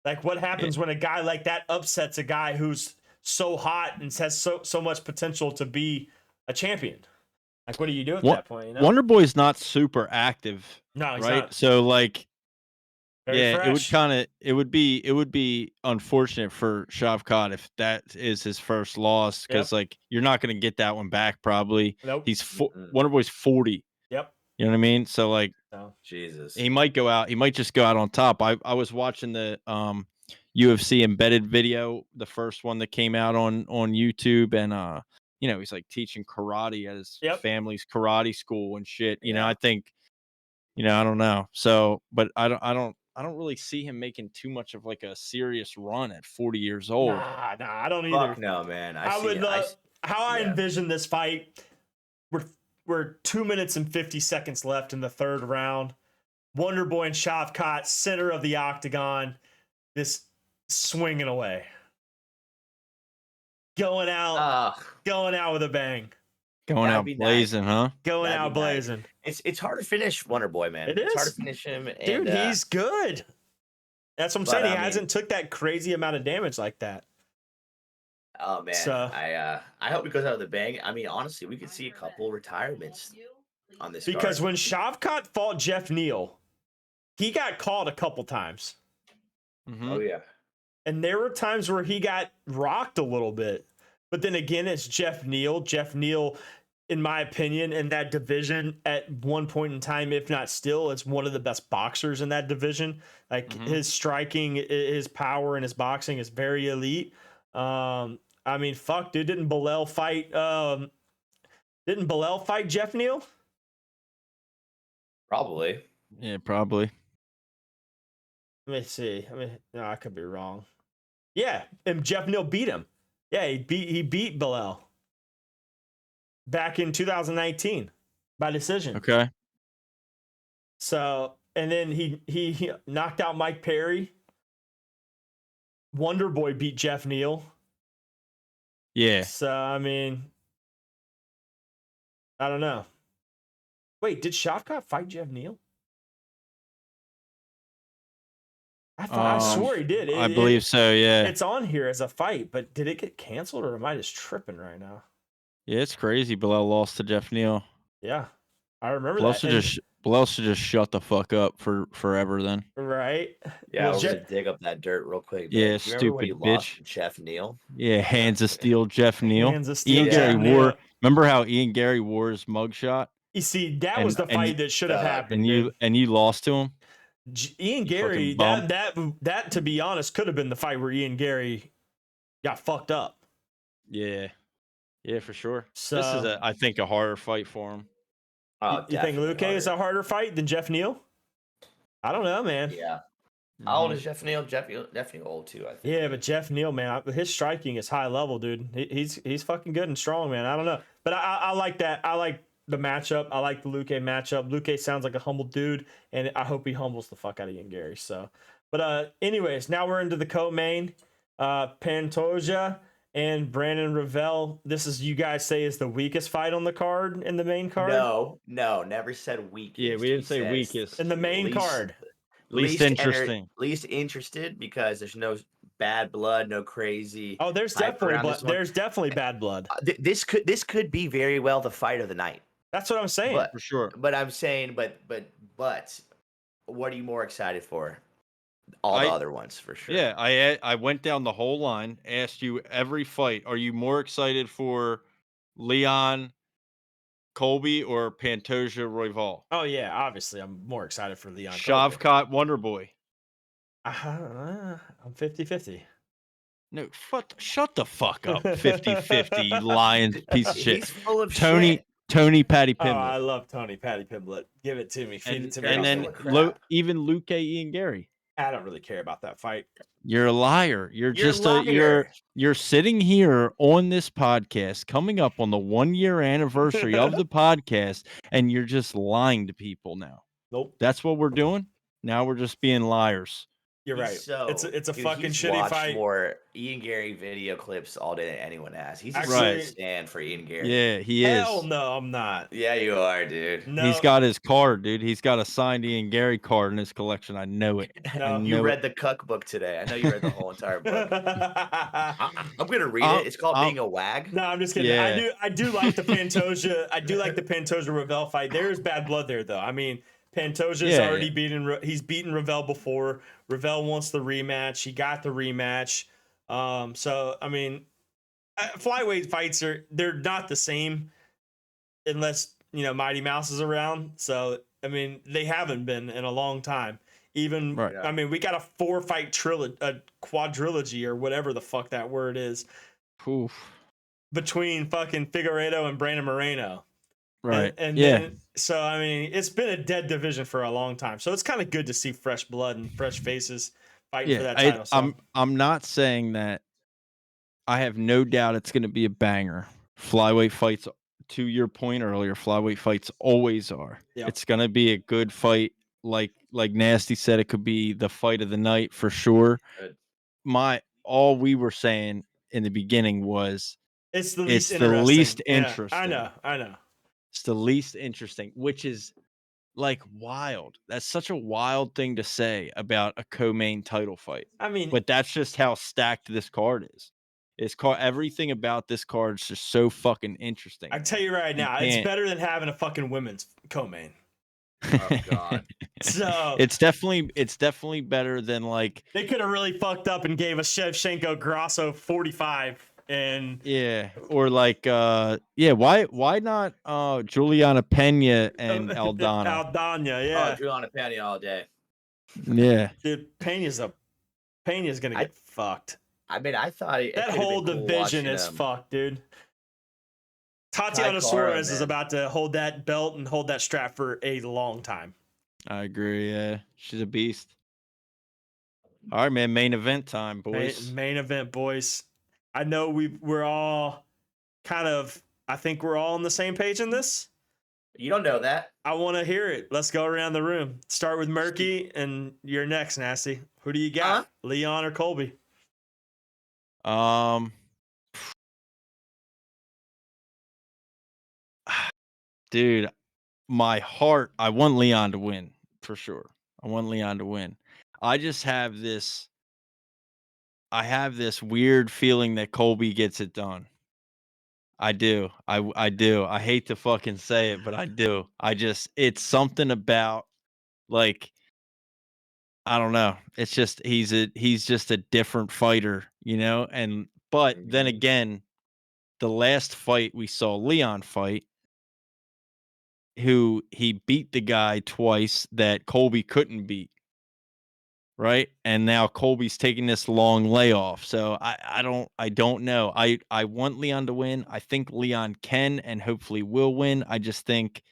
S4: Like, what happens when a guy like that upsets a guy who's so hot and has so much potential to be a champion? Like, what do you do at that point? You know?
S7: Wonderboy's not super active.
S4: No, he's
S7: right?
S4: not.
S7: So, like,
S4: fresh.
S7: it would be unfortunate for Shavkat if that is his first loss, because like you're not going to get that one back probably.
S4: Nope.
S7: He's Wonderboy's 40.
S4: Yep.
S7: You know what I mean? So like,
S8: Jesus,
S7: he might go out. He might just go out on top. I was watching the UFC embedded video, the first one that came out on YouTube, and you know, he's like teaching karate at his family's karate school and shit. You know, I think, you know, I don't know. So, but I don't really see him making too much of like a serious run at 40 years old.
S4: Nah, I don't either.
S8: Fuck no, man.
S4: I envision this fight. We're 2 minutes and 50 seconds left in the third round. Wonderboy and Shavkat, center of the octagon, this swinging away, going out with a bang,
S7: going out blazing, huh?
S4: Going out blazing.
S8: It's hard to finish Wonderboy, man. It's hard to finish him,
S4: dude. He's good. That's what I'm saying. He hasn't took that crazy amount of damage like that.
S8: Oh man, so, I hope he goes out with a bang. I mean, honestly, we could see a couple retirements on this
S4: because
S8: card.
S4: when Shavkat fought Jeff Neal, he got caught a couple times.
S8: Oh yeah,
S4: and there were times where he got rocked a little bit, but then again, it's Jeff Neal. Jeff Neal, in my opinion, in that division at one point in time, if not still, is one of the best boxers in that division. Like his striking, his power, and his boxing is very elite. I mean, fuck, dude, didn't Belal fight Jeff Neal?
S8: Probably.
S7: Yeah, probably.
S4: Let me see. No, I could be wrong. Yeah, and Jeff Neal beat him. Yeah, he beat Belal back in 2019 by decision.
S7: Okay.
S4: So, and then he knocked out Mike Perry. Wonderboy beat Jeff Neal.
S7: Yeah.
S4: So, I mean, I don't know. Wait, did Shavkat fight Jeff Neal? I swore he did.
S7: I believe so, yeah.
S4: It's on here as a fight, but did it get canceled or am I just tripping right now?
S7: Yeah, it's crazy. Belal lost to Jeff Neal.
S4: Yeah, I remember
S7: Plus
S4: that.
S7: Bilal should just shut the fuck up for forever then.
S4: Right?
S8: Yeah,
S4: Well,
S8: we're gonna dig up that dirt real quick.
S7: Yeah,
S8: Man. Do you remember when
S7: stupid
S8: he lost
S7: bitch.
S8: to Jeff Neal?
S7: Yeah, hands of steel, Jeff Neal.
S4: Hands of steel,
S7: Ian
S8: Jeff
S7: Garry
S4: Neal.
S7: wore. Remember how Ian Garry wore his mugshot,
S4: You see, that was the fight that should have happened.
S7: and you lost to him.
S4: Ian
S7: You
S4: Garry,
S7: fucking bum.
S4: that to be honest, could have been the fight where Ian Garry got fucked up.
S7: Yeah, for sure.
S4: So
S7: This is I think a harder fight for him.
S8: Oh,
S4: you think
S8: definitely
S4: Luque is a
S8: harder.
S4: harder fight than Jeff Neal? I don't know, man.
S8: Yeah. How old is Jeff Neal? Jeff Neal definitely old too, I think.
S4: Yeah, but Jeff Neal, man, his striking is high level, dude. He's fucking good and strong, man. I don't know, but I like that. I like the matchup. I like the Luque matchup. Luque sounds like a humble dude, and I hope he humbles the fuck out of Ian Garry. So, but anyways, now we're into the co-main. Pantoja and Brandon Royval. This is, you guys say, is the weakest fight on the card in the main card.
S8: No, never said weakest.
S7: Yeah, we didn't say weakest.
S4: In the main card.
S7: Least interesting.
S8: Least interested because there's no bad blood, no crazy.
S4: Oh, there's
S8: hype
S4: definitely
S8: around
S4: blood.
S8: this one.
S4: There's definitely bad blood.
S8: This could be very well the fight of the night.
S4: That's what I'm saying.
S8: But,
S7: For sure.
S8: But I'm saying, but what are you more excited for? All the other ones, for sure.
S7: Yeah, I went down the whole line, asked you every fight. Are you more excited for Leon, Colby, or Pantoja, Royval?
S4: Oh yeah, obviously I'm more excited for Leon.
S7: Shavkat, Wonderboy.
S4: I'm 50-50.
S7: No, shut the fuck up. 50-50, you lying piece of shit.
S8: He's full of
S7: Tony Patty
S4: Oh, I
S7: Pimblett.
S4: love Tony Patty Pimblett. Give it to me. Feed it to me.
S7: And then
S8: crap.
S7: even Luque, Ian Garry.
S4: I don't really care about that fight.
S7: You're a liar. You're just
S8: liar.
S7: you're sitting here on this podcast coming up on the 1-year anniversary of the podcast, and you're just lying to people now.
S4: Nope.
S7: That's what we're doing. Now we're just being liars.
S4: You're right.
S8: So,
S4: it's a
S8: dude,
S4: fucking
S8: he's
S4: shitty
S8: watched
S4: fight.
S8: more Ian Garry video clips all day than anyone has. He's a
S4: Actually-
S8: stand for Ian Garry.
S7: Yeah, he is.
S4: Hell no, I'm not.
S8: Yeah, you are, dude.
S4: No,
S7: He's got his card, dude. He's got a signed Ian Garry card in his collection. I know it.
S4: No.
S8: You read the Cuck book today. I know you read the whole entire book. I'm gonna read it. It's called Being a Wag.
S4: No, I'm just kidding.
S7: Yeah.
S4: I do like the Pantoja. I do like the Pantoja Royval fight. There is bad blood there, though. I mean, Pantoja's already beaten. He's beaten Royval before. Royval wants the rematch. He got the rematch. So I mean, flyweight fights they're not the same unless Mighty Mouse is around. So I mean, they haven't been in a long time. Even
S7: Right.
S4: I mean, we got a 4-fight a quadrilogy or whatever the fuck that word is
S7: Oof.
S4: between fucking Figueiredo and Brandon Moreno.
S7: Right.
S4: And
S7: yeah.
S4: then, so I mean, it's been a dead division for a long time. So it's kind of good to see fresh blood and fresh faces fighting for that title. So.
S7: I'm not saying that. I have no doubt it's going to be a banger. Flyweight fights, to your point earlier, flyweight fights always are.
S4: Yep.
S7: It's going to be a good fight. Like Nasty said, it could be the fight of the night for sure.
S8: Good.
S7: All we were saying in the beginning was
S4: It's the
S7: it's
S4: least
S7: the
S4: interesting.
S7: least
S4: Yeah,
S7: interesting.
S4: I know.
S7: It's the least interesting, which is like wild. That's such a wild thing to say about a co-main title fight.
S4: I mean,
S7: But that's just how stacked this card is. Everything about this card is just so fucking interesting.
S4: I tell you right now, it's better than having a fucking women's co-main.
S8: Oh God.
S4: So
S7: it's definitely better than like
S4: they could have really fucked up and gave a Shevchenko Grasso 45 and
S7: or like why not Juliana Pena and Aldana?
S4: Aldana, yeah.
S8: Oh, Juliana Pena all day.
S7: Yeah.
S4: Dude, Pena's gonna get fucked.
S8: I mean, I thought
S4: that whole division is fucked, dude. Tatiana Suarez is about to hold that belt and hold that strap for a long time.
S7: I agree. Yeah, she's a beast. All right, man. Main event time, boys.
S4: Main event, boys. I know we're all kind of. I think we're all on the same page in this.
S8: You don't know that.
S4: I want to hear it. Let's go around the room. Start with Murky, and you're next, Nasty. Who do you got, Leon or Colby?
S7: Dude, my heart, I want Leon to win for sure. I want Leon to win. I just have this weird feeling that Colby gets it done. I do. I do. I hate to fucking say it, but I do. It's something about like I don't know. It's just he's just a different fighter, you know? And but then
S8: Mhm.
S7: again, the last fight we saw Leon fight, who he beat the guy twice that Colby couldn't beat, right? And now Colby's taking this long layoff. So I don't know. I want Leon to win. I think Leon can and hopefully will win. I just think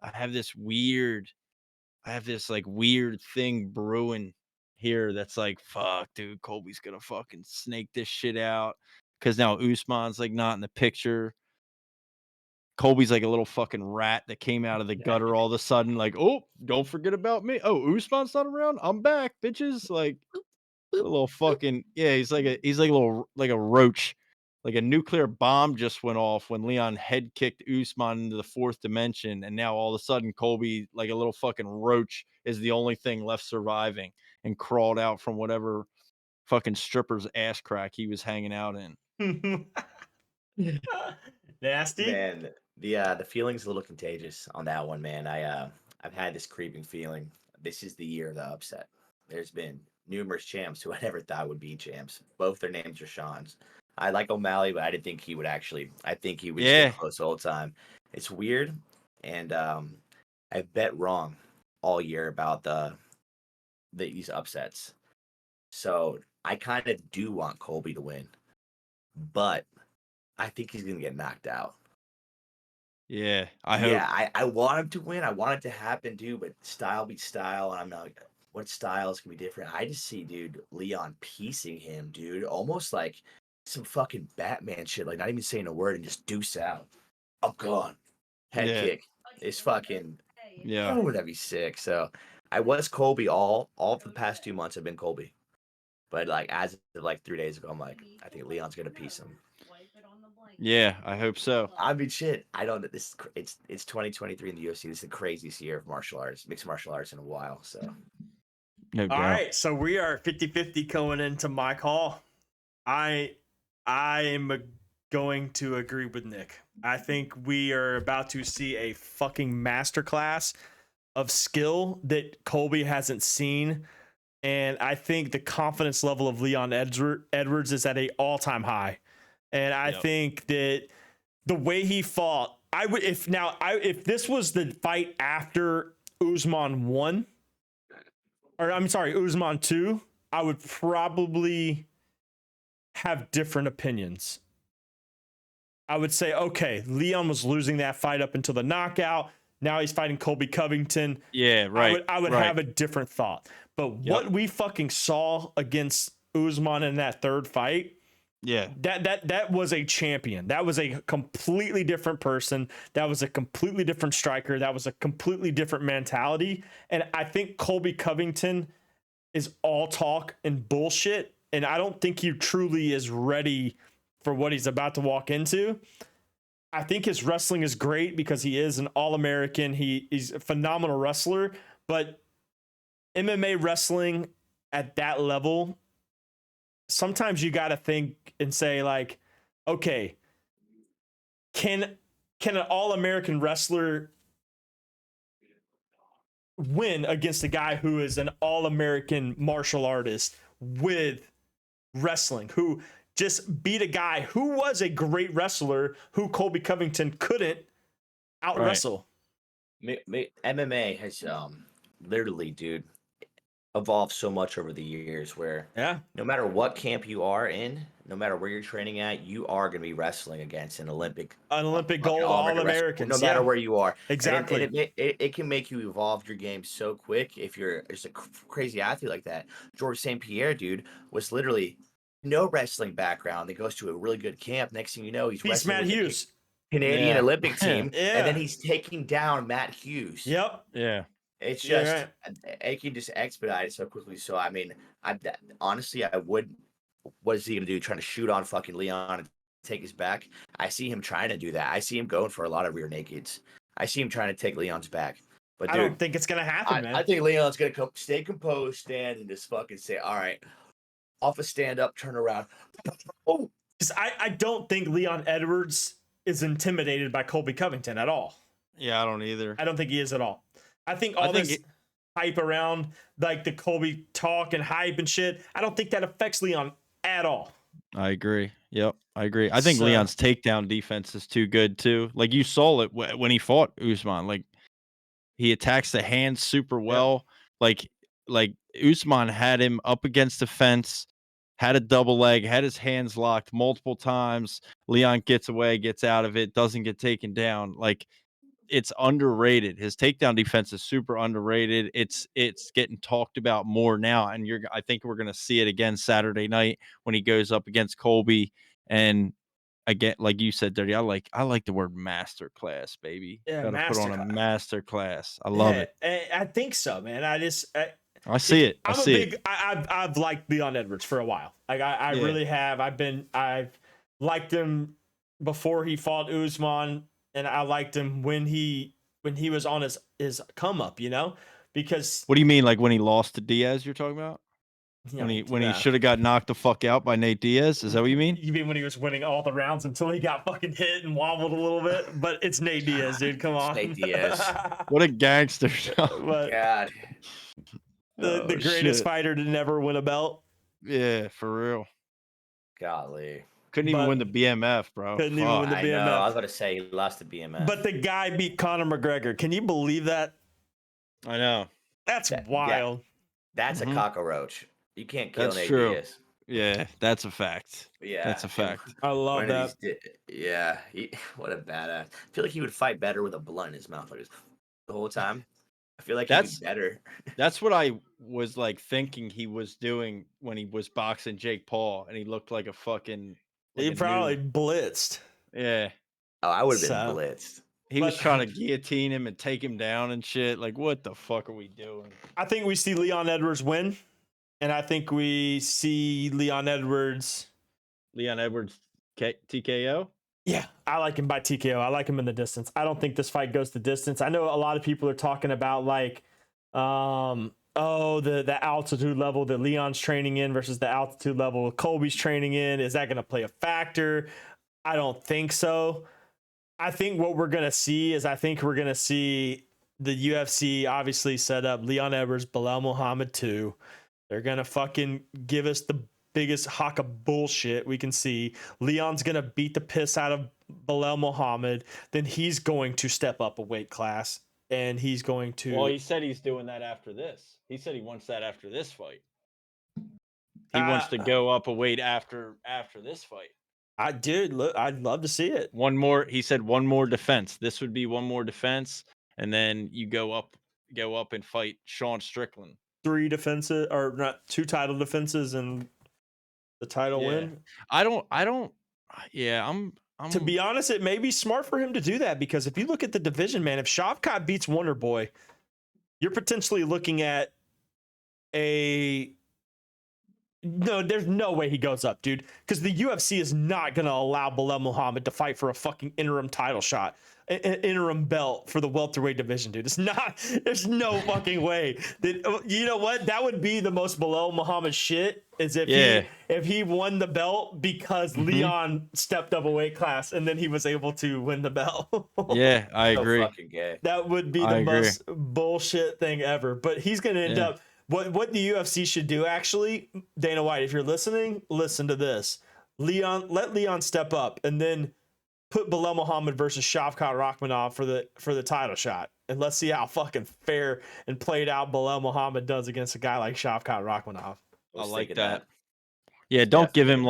S7: I have this weird I have this like weird thing brewing here that's like, fuck, dude, Colby's gonna fucking snake this shit out. Cause now Usman's like not in the picture. Colby's like a little fucking rat that came out of the gutter all of a sudden, like, oh, don't forget about me. Oh, Usman's not around. I'm back, bitches. Like a little fucking yeah, he's like a little like a roach. Like a nuclear bomb just went off when Leon head kicked Usman into the fourth dimension, and now all of a sudden Colby, like a little fucking roach, is the only thing left surviving and crawled out from whatever fucking stripper's ass crack he was hanging out in.
S4: Nasty.
S8: Man, the feeling's a little contagious on that one, man. I've had this creeping feeling. This is the year of the upset. There's been numerous champs who I never thought would be champs. Both their names are Sean's. I like O'Malley, but I didn't think he would actually. I think he would stay
S7: Yeah.
S8: close the whole time. It's weird, and I bet wrong all year about these upsets. So I kind of do want Colby to win, but I think he's gonna get knocked out.
S7: Yeah, I hope.
S8: Yeah, I want him to win. I want it to happen, dude. But style beats style, and I'm not. What styles can be different? I just see, dude, Leon piecing him, dude, almost like some fucking Batman shit. Like not even saying a word and just deuce out. I'm gone. Head
S7: Yeah.
S8: kick. It's fucking.
S7: Yeah.
S8: Oh, that'd be sick. So I was Colby all for the past 2 months. I've been Colby, but like as of like 3 days ago, I'm like, I think Leon's gonna piece him.
S7: Yeah, I hope so.
S8: I mean, shit. I don't. It's 2023 in the UFC. This is the craziest year of martial arts, mixed martial arts in a while. So
S7: No
S4: All
S7: doubt.
S4: right, so we are 50-50 going into my call. I am going to agree with Nick. I think we are about to see a fucking masterclass of skill that Colby hasn't seen. And I think the confidence level of Leon Edwards is at an all-time high. And I think that the way he fought, I would if this was the fight after Usman won, or I'm sorry, Usman 2, I would probably have different opinions. I would say, okay, Leon was losing that fight up until the knockout. Now he's fighting Colby Covington.
S7: Yeah, right.
S4: I would
S7: right.
S4: have a different thought. But what we fucking saw against Usman in that third fight,
S7: yeah,
S4: that was a champion. That was a completely different person. That was a completely different striker. That was a completely different mentality. And I think Colby Covington is all talk and bullshit. And I don't think he truly is ready for what he's about to walk into. I think his wrestling is great because he is an All-American. He's a phenomenal wrestler. But MMA wrestling at that level, sometimes you got to think and say, like, okay, can an All-American wrestler win against a guy who is an All-American martial artist with wrestling, who just beat a guy who was a great wrestler who Colby Covington couldn't out wrestle?
S8: MMA has literally, dude, evolved so much over the years where no matter what camp you are in, no matter where you're training at, you are going to be wrestling against an Olympic gold
S4: All-Americans,
S8: no matter where you are.
S4: Exactly.
S8: And it can make you evolve your game so quick if you're just a crazy athlete like that. George St. Pierre, dude, was literally no wrestling background. That goes to a really good camp. Next thing you know, he's wrestling
S4: Matt Hughes,
S8: Canadian Olympic team,
S4: Yeah.
S8: and then he's taking down Matt Hughes.
S4: Yep.
S7: Yeah.
S8: It's just it can just expedite it so quickly. So I mean, honestly, I would. What is he gonna do? Trying to shoot on fucking Leon and take his back? I see him trying to do that. I see him going for a lot of rear nakeds. I see him trying to take Leon's back. But
S4: I don't think it's gonna happen, man.
S8: I think Leon's gonna stay composed, stand, and just fucking say, "All right, off a stand up, turn around." Oh,
S4: I don't think Leon Edwards is intimidated by Colby Covington at all.
S7: Yeah, I don't either.
S4: I don't think he is at all. I think this hype around like the Colby talk and hype and shit, I don't think that affects Leon at all.
S7: I agree. Yep, I agree. I think Leon's takedown defense is too good too. Like you saw it when he fought Usman. Like he attacks the hands super well. Yep. Like Usman had him up against the fence, had a double leg, had his hands locked multiple times. Leon gets away, gets out of it, doesn't get taken down. Like it's underrated. His takedown defense is super underrated. It's getting talked about more now, and I think we're gonna see it again Saturday night when he goes up against Colby. And again, like you said, Dirty, I like the word master class, baby.
S4: Yeah,
S7: gotta put on a master class. I love it.
S4: I think so, man.
S7: I see it.
S4: I've liked Leon Edwards for a while. Like I really have. I've liked him before he fought Usman. And I liked him when he was on his come up, because
S7: what do you mean, like when he lost to Diaz? You're talking about when he should have got knocked the fuck out by Nate Diaz? Is that what you mean?
S4: You mean when he was winning all the rounds until he got fucking hit and wobbled a little bit? But it's Nate Diaz, dude. Come on,
S8: Nate Diaz.
S7: What a gangster!
S8: God,
S4: the greatest fighter to never win a belt.
S7: Yeah, for real.
S8: Golly.
S7: Couldn't even win the BMF, bro.
S4: Couldn't even win the BMF.
S8: I know. I was about to say he lost the BMF.
S4: But the guy beat Conor McGregor. Can you believe that?
S7: I know.
S4: That's wild.
S8: That's a cockroach. You can't kill Nate
S7: true.
S8: Diaz.
S7: Yeah, that's a fact.
S8: Yeah,
S7: that's a fact.
S4: I love that.
S8: Yeah, what a badass. I feel like he would fight better with a blunt in his mouth like the whole time. I feel like he'd be better.
S7: That's what I was like thinking he was doing when he was boxing Jake Paul, and he looked like a fucking.
S4: He probably blitzed.
S7: Yeah.
S8: Oh, I would have been blitzed.
S7: He was trying to guillotine him and take him down and shit. Like, what the fuck are we doing?
S4: I think we see Leon Edwards win, and I think we see Leon Edwards
S7: TKO?
S4: Yeah, I like him by TKO. I like him in the distance. I don't think this fight goes the distance. I know a lot of people are talking about like, the altitude level that Leon's training in versus the altitude level Colby's training in. Is that going to play a factor? I don't think so. I think what we're going to see is we're going to see the UFC obviously set up Leon Edwards, Belal Muhammad 2. They're going to fucking give us the biggest hawk of bullshit we can see. Leon's going to beat the piss out of Belal Muhammad. Then he's going to step up a weight class. And he's going to.
S7: Well, he said he's doing that after this. He said he wants that after this fight. He wants to go up a weight after this fight.
S4: I'd love to see it.
S7: One more. He said one more defense. This would be one more defense, and then you go up and fight Sean Strickland.
S4: 3 defenses, or not 2 title defenses, and the title win.
S7: I don't. Yeah, I'm.
S4: To be honest, it may be smart for him to do that because if you look at the division, man, if Shavkat beats Wonderboy, you're potentially looking at there's no way he goes up, dude, because the UFC is not going to allow Belal Muhammad to fight for a fucking interim title shot, an interim belt for the welterweight division, dude. It's not. There's no fucking way. You know what? That would be the most Belal Muhammad shit. Is if he won the belt because Leon stepped up a weight class and then he was able to win the belt.
S7: Yeah, I agree.
S8: Fucking gay.
S4: That would be the most bullshit thing ever. But he's going to end up. What the UFC should do, actually, Dana White, if you're listening, listen to this. Let Leon step up and then put Belal Muhammad versus Shavkat Rakhmonov for the title shot. And let's see how fucking fair and played out Belal Muhammad does against a guy like Shavkat Rakhmonov.
S7: I like that. Yeah, don't give him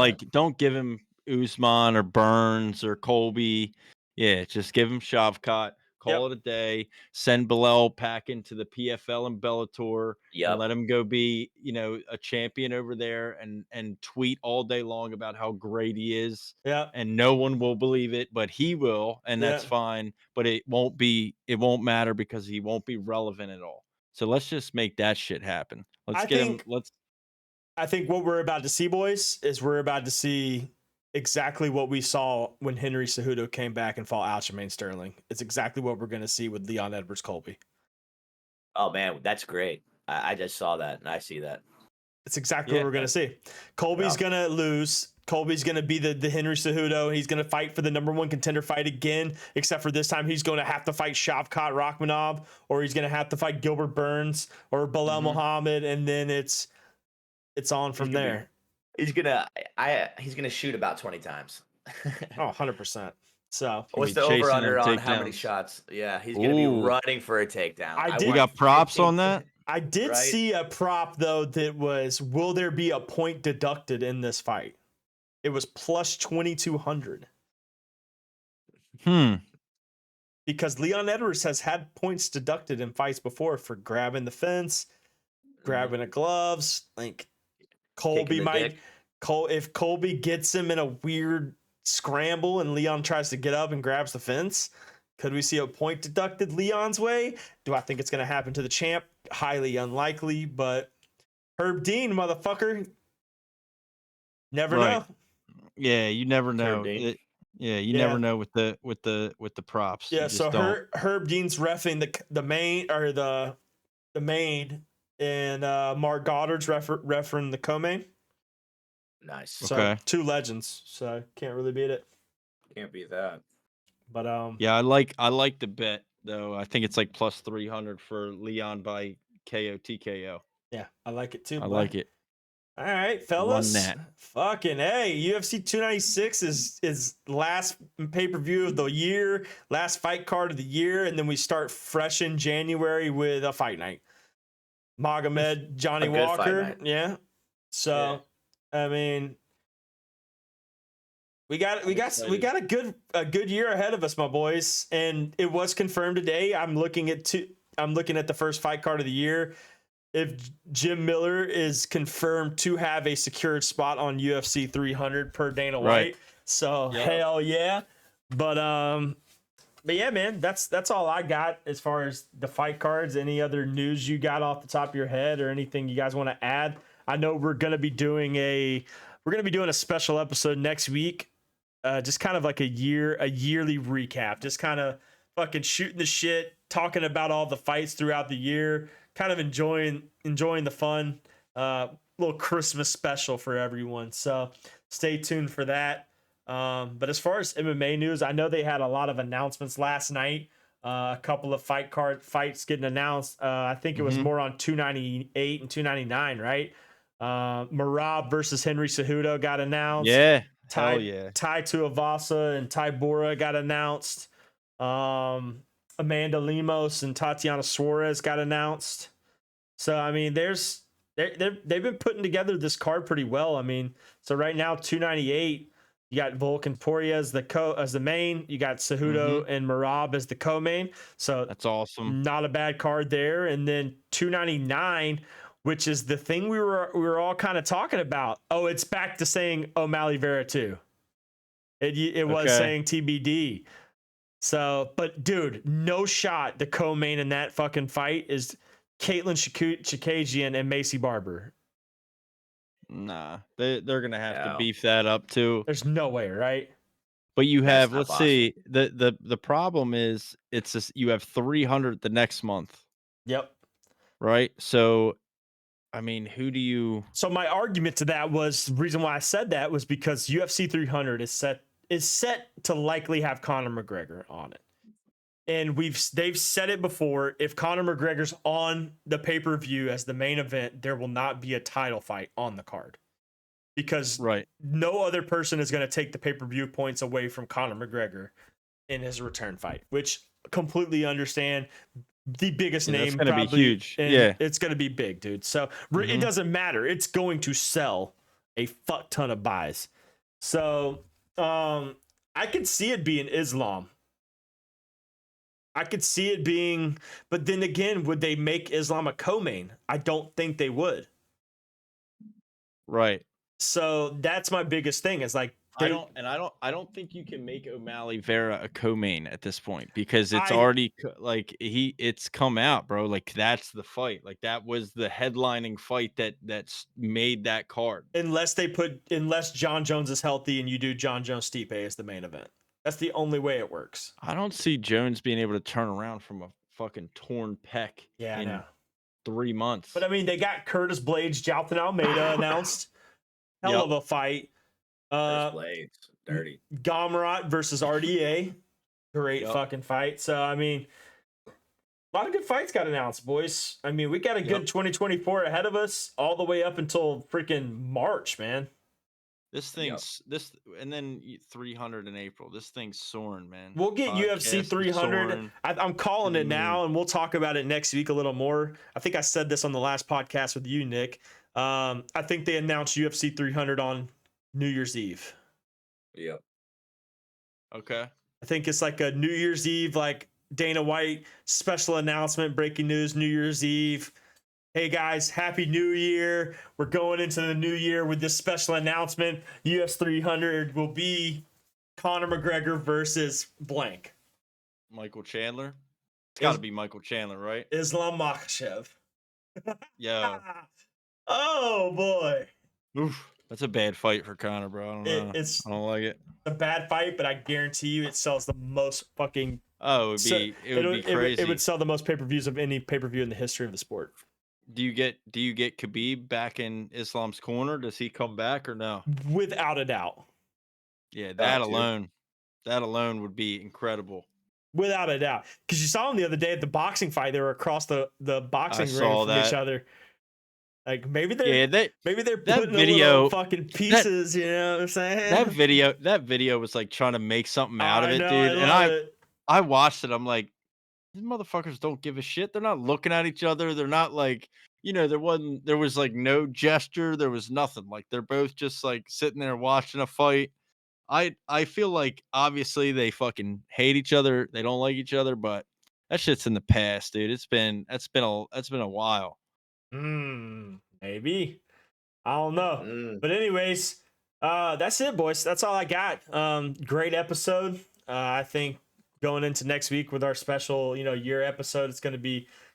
S7: Usman or Burns or Colby. Yeah, just give him Shavkat. Call it a day. Send Belal back into the PFL and Bellator. And let him go be, a champion over there and tweet all day long about how great he is.
S4: Yeah.
S7: And no one will believe it, but he will, and that's fine. But it won't matter because he won't be relevant at all. So let's just make that shit happen.
S4: I think what we're about to see, boys, is we're about to see exactly what we saw when Henry Cejudo came back and fought Aljamain Sterling. It's exactly what we're going to see with Leon Edwards Colby.
S8: Oh, man, that's great. I just saw that, and I see that.
S4: It's exactly what we're going to see. Colby's going to lose Colby's going to be the Henry Cejudo. He's going to fight for the #1 contender fight again, except for this time he's going to have to fight Shavkat Rakhmonov, or he's going to have to fight Gilbert Burns or Belal Muhammad, and then it's on from there.
S8: He's gonna shoot about 20 times.
S4: 100%. So
S8: what's the over under on how many shots? Yeah, he's gonna be running for a takedown.
S7: We got props on that.
S4: I did see a prop though that was, will there be a point deducted in this fight? It was plus 2,200. Because Leon Edwards has had points deducted in fights before for grabbing the fence, grabbing the gloves. Like Colby if Colby gets him in a weird scramble and Leon tries to get up and grabs the fence, could we see a point deducted Leon's way? Do I think it's going to happen to the champ? Highly unlikely, but Herb Dean, motherfucker. Never know.
S7: Yeah, you never know. You never know with the props.
S4: Yeah, so Herb Dean's reffing the main or the main, and Mark Goddard's refereeing the co-main.
S8: Nice.
S4: So 2 legends. So can't really beat it.
S8: Can't beat that.
S4: But
S7: yeah, I like the bet though. I think it's like plus 300 for Leon by KO TKO.
S4: Yeah, I like it too.
S7: I like it.
S4: All right, fellas.
S7: Run that.
S4: Fucking hey, UFC 296 is last pay-per-view of the year, last fight card of the year, and then we start fresh in January with a fight night. Magomed, Johnny Walker. Yeah. So I mean, we got a good year ahead of us, my boys, and it was confirmed today. I'm looking at the first fight card of the year. If Jim Miller is confirmed to have a secured spot on UFC 300 per Dana White, so hell yeah. But yeah, man, that's all I got as far as the fight cards. Any other news you got off the top of your head, or anything you guys want to add? I know we're gonna be doing a special episode next week, just kind of like a yearly recap, just kind of fucking shooting the shit, talking about all the fights throughout the year, kind of enjoying the fun, little Christmas special for everyone. So stay tuned for that. But as far as MMA news, I know they had a lot of announcements last night. A couple of fights getting announced. I think it was more on 298 and 299, right? Merab versus Henry Cejudo got announced.
S7: Yeah.
S4: Tai Tuivasa and Ty Bora got announced. Amanda Lemos and Tatiana Suarez got announced. So I mean, they've been putting together this card pretty well. I mean, so right now 298, you got Volkan Poirier as the main. You got Cejudo and Merab as the co-main. So
S7: that's awesome.
S4: Not a bad card there. And then 299, which is the thing we were all kind of talking about. Oh, it's back to saying O'Malley Vera too. It was saying TBD. So, but dude, no shot. The co-main in that fucking fight is Caitlin Chikagian and Macy Barber.
S7: Nah, they're gonna have to beef that up too.
S4: There's no way, right?
S7: But you have, let's see, the problem is you have 300 the next month.
S4: Yep.
S7: Right. So, I mean, who do you?
S4: So my argument to that was, the reason why I said that was because UFC 300 is set to likely have Conor McGregor on it. And they've said it before, if Conor McGregor's on the pay-per-view as the main event, there will not be a title fight on the card. Because no other person is going to take the pay-per-view points away from Conor McGregor in his return fight, which completely understand. The biggest name,
S7: it's going to be huge. Yeah,
S4: it's going to be big, dude. So it doesn't matter. It's going to sell a fuck ton of buys. So I could see it being Islam. I could see it being, but then again, would they make Islam a co-main? I don't think they would.
S7: Right.
S4: So that's my biggest thing. Is like
S7: I don't think you can make O'Malley Vera a co-main at this point, because it's already it's come out, bro. Like that's the fight. Like that was the headlining fight that's made that card.
S4: Unless John Jones is healthy and you do John Jones Stipe as the main event. That's the only way it works.
S7: I don't see Jones being able to turn around from a fucking torn pec in 3 months.
S4: But I mean, they got Curtis Blades, Jalton Almeida announced. Hell of a fight.
S8: First blades, dirty.
S4: Gamrot versus RDA. Great fucking fight. So, I mean, a lot of good fights got announced, boys. I mean, we got a good 2024 ahead of us all the way up until freaking March, man.
S7: This thing's and then 300 in April. This thing's soaring, man.
S4: We'll get UFC 300. I'm calling it now, and we'll talk about it next week a little more. I think I said this on the last podcast with you, Nick. I think they announced UFC 300 on New Year's Eve.
S8: Yep.
S7: Okay.
S4: I think it's like a New Year's Eve, like Dana White special announcement, breaking news, New Year's Eve. Hey guys, Happy New Year. We're going into the new year with this special announcement. UFC 300 will be Conor McGregor versus blank.
S7: Michael Chandler? It's got to be Michael Chandler, right?
S4: Islam Makhachev.
S7: Yeah.
S4: Oh, boy.
S7: Oof. That's a bad fight for Conor, bro. I don't know. I don't like it.
S4: A bad fight, but I guarantee you it sells the most fucking...
S7: Oh, it would be crazy.
S4: It would sell the most pay-per-views of any pay-per-view in the history of the sport.
S7: Do you get Khabib back in Islam's corner? Does he come back or no?
S4: Without a doubt.
S7: Yeah, that alone would be incredible.
S4: Without a doubt. Because you saw him the other day at the boxing fight. They were across the boxing ring from each other. Like maybe they're putting little fucking pieces, you know what I'm saying?
S7: That video was like trying to make something out of it, dude. I watched it. I'm like, these motherfuckers don't give a shit. They're not looking at each other. They're not like, there was like no gesture. There was nothing. Like they're both just like sitting there watching a fight. I feel like obviously they fucking hate each other. They don't like each other, but that shit's in the past, dude. That's been a while.
S4: Maybe. I don't know. But anyways, that's it, boys. That's all I got. Great episode. I think going into next week with our special, year episode, it's gonna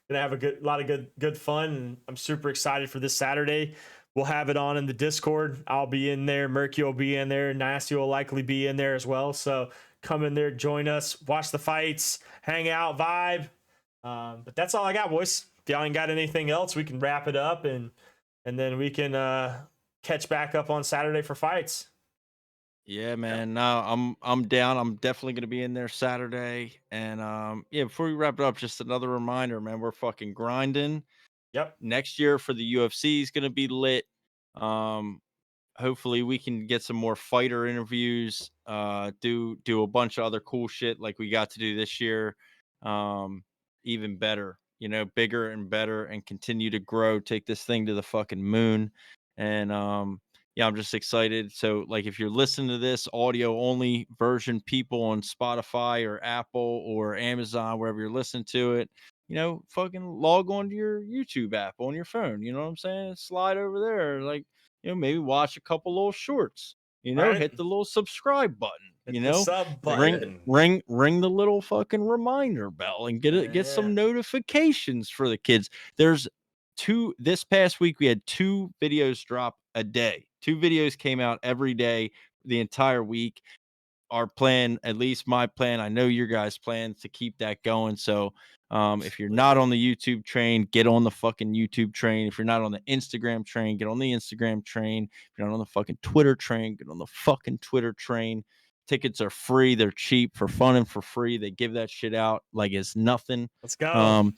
S4: have a lot of good fun, and I'm super excited for this Saturday. We'll have it on in the Discord. I'll be in there. Murky will be in there. Nasty will likely be in there as well. So come in there, join us, watch the fights, hang out, vibe. But that's all I got, boys. If y'all ain't got anything else, we can wrap it up and then we can catch back up on Saturday for fights.
S7: Yeah, man. No, I'm down. I'm definitely gonna be in there Saturday. And before we wrap it up, just another reminder, man. We're fucking grinding.
S4: Yep.
S7: Next year for the UFC is gonna be lit. Hopefully we can get some more fighter interviews. Do a bunch of other cool shit like we got to do this year. Even better, bigger and better, and continue to grow. Take this thing to the fucking moon. And I'm just excited. So, like, if you're listening to this audio only version, people on Spotify or Apple or Amazon, wherever you're listening to it, fucking log on to your YouTube app on your phone. You know what I'm saying? Slide over there, like, maybe watch a couple little shorts.
S4: Right.
S7: Hit the little subscribe button.
S4: The sub button.
S7: Ring the little fucking reminder bell and get some notifications for the kids. There's this past week we had 2 videos drop a day. 2 videos came out every day the entire week. Our plan, at least my plan, I know your guys' plan, to keep that going. So if you're not on the YouTube train, get on the fucking YouTube train. If you're not on the Instagram train, get on the Instagram train. If you're not on the fucking Twitter train, get on the fucking Twitter train. Tickets are free. They're cheap, for fun and for free. They give that shit out like it's nothing.
S4: Let's go.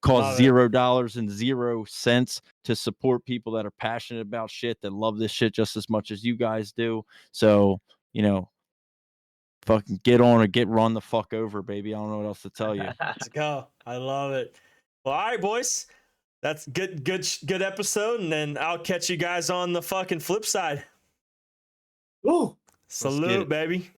S7: Costs $0 and 0 cents to support people that are passionate about shit, that love this shit just as much as you guys do. So, fucking get on or get run the fuck over, baby. I don't know what else to tell you.
S4: Let's go. I love it. Well, all right, boys. That's good episode, and then I'll catch you guys on the fucking flip side.
S8: Woo!
S4: Salute, baby.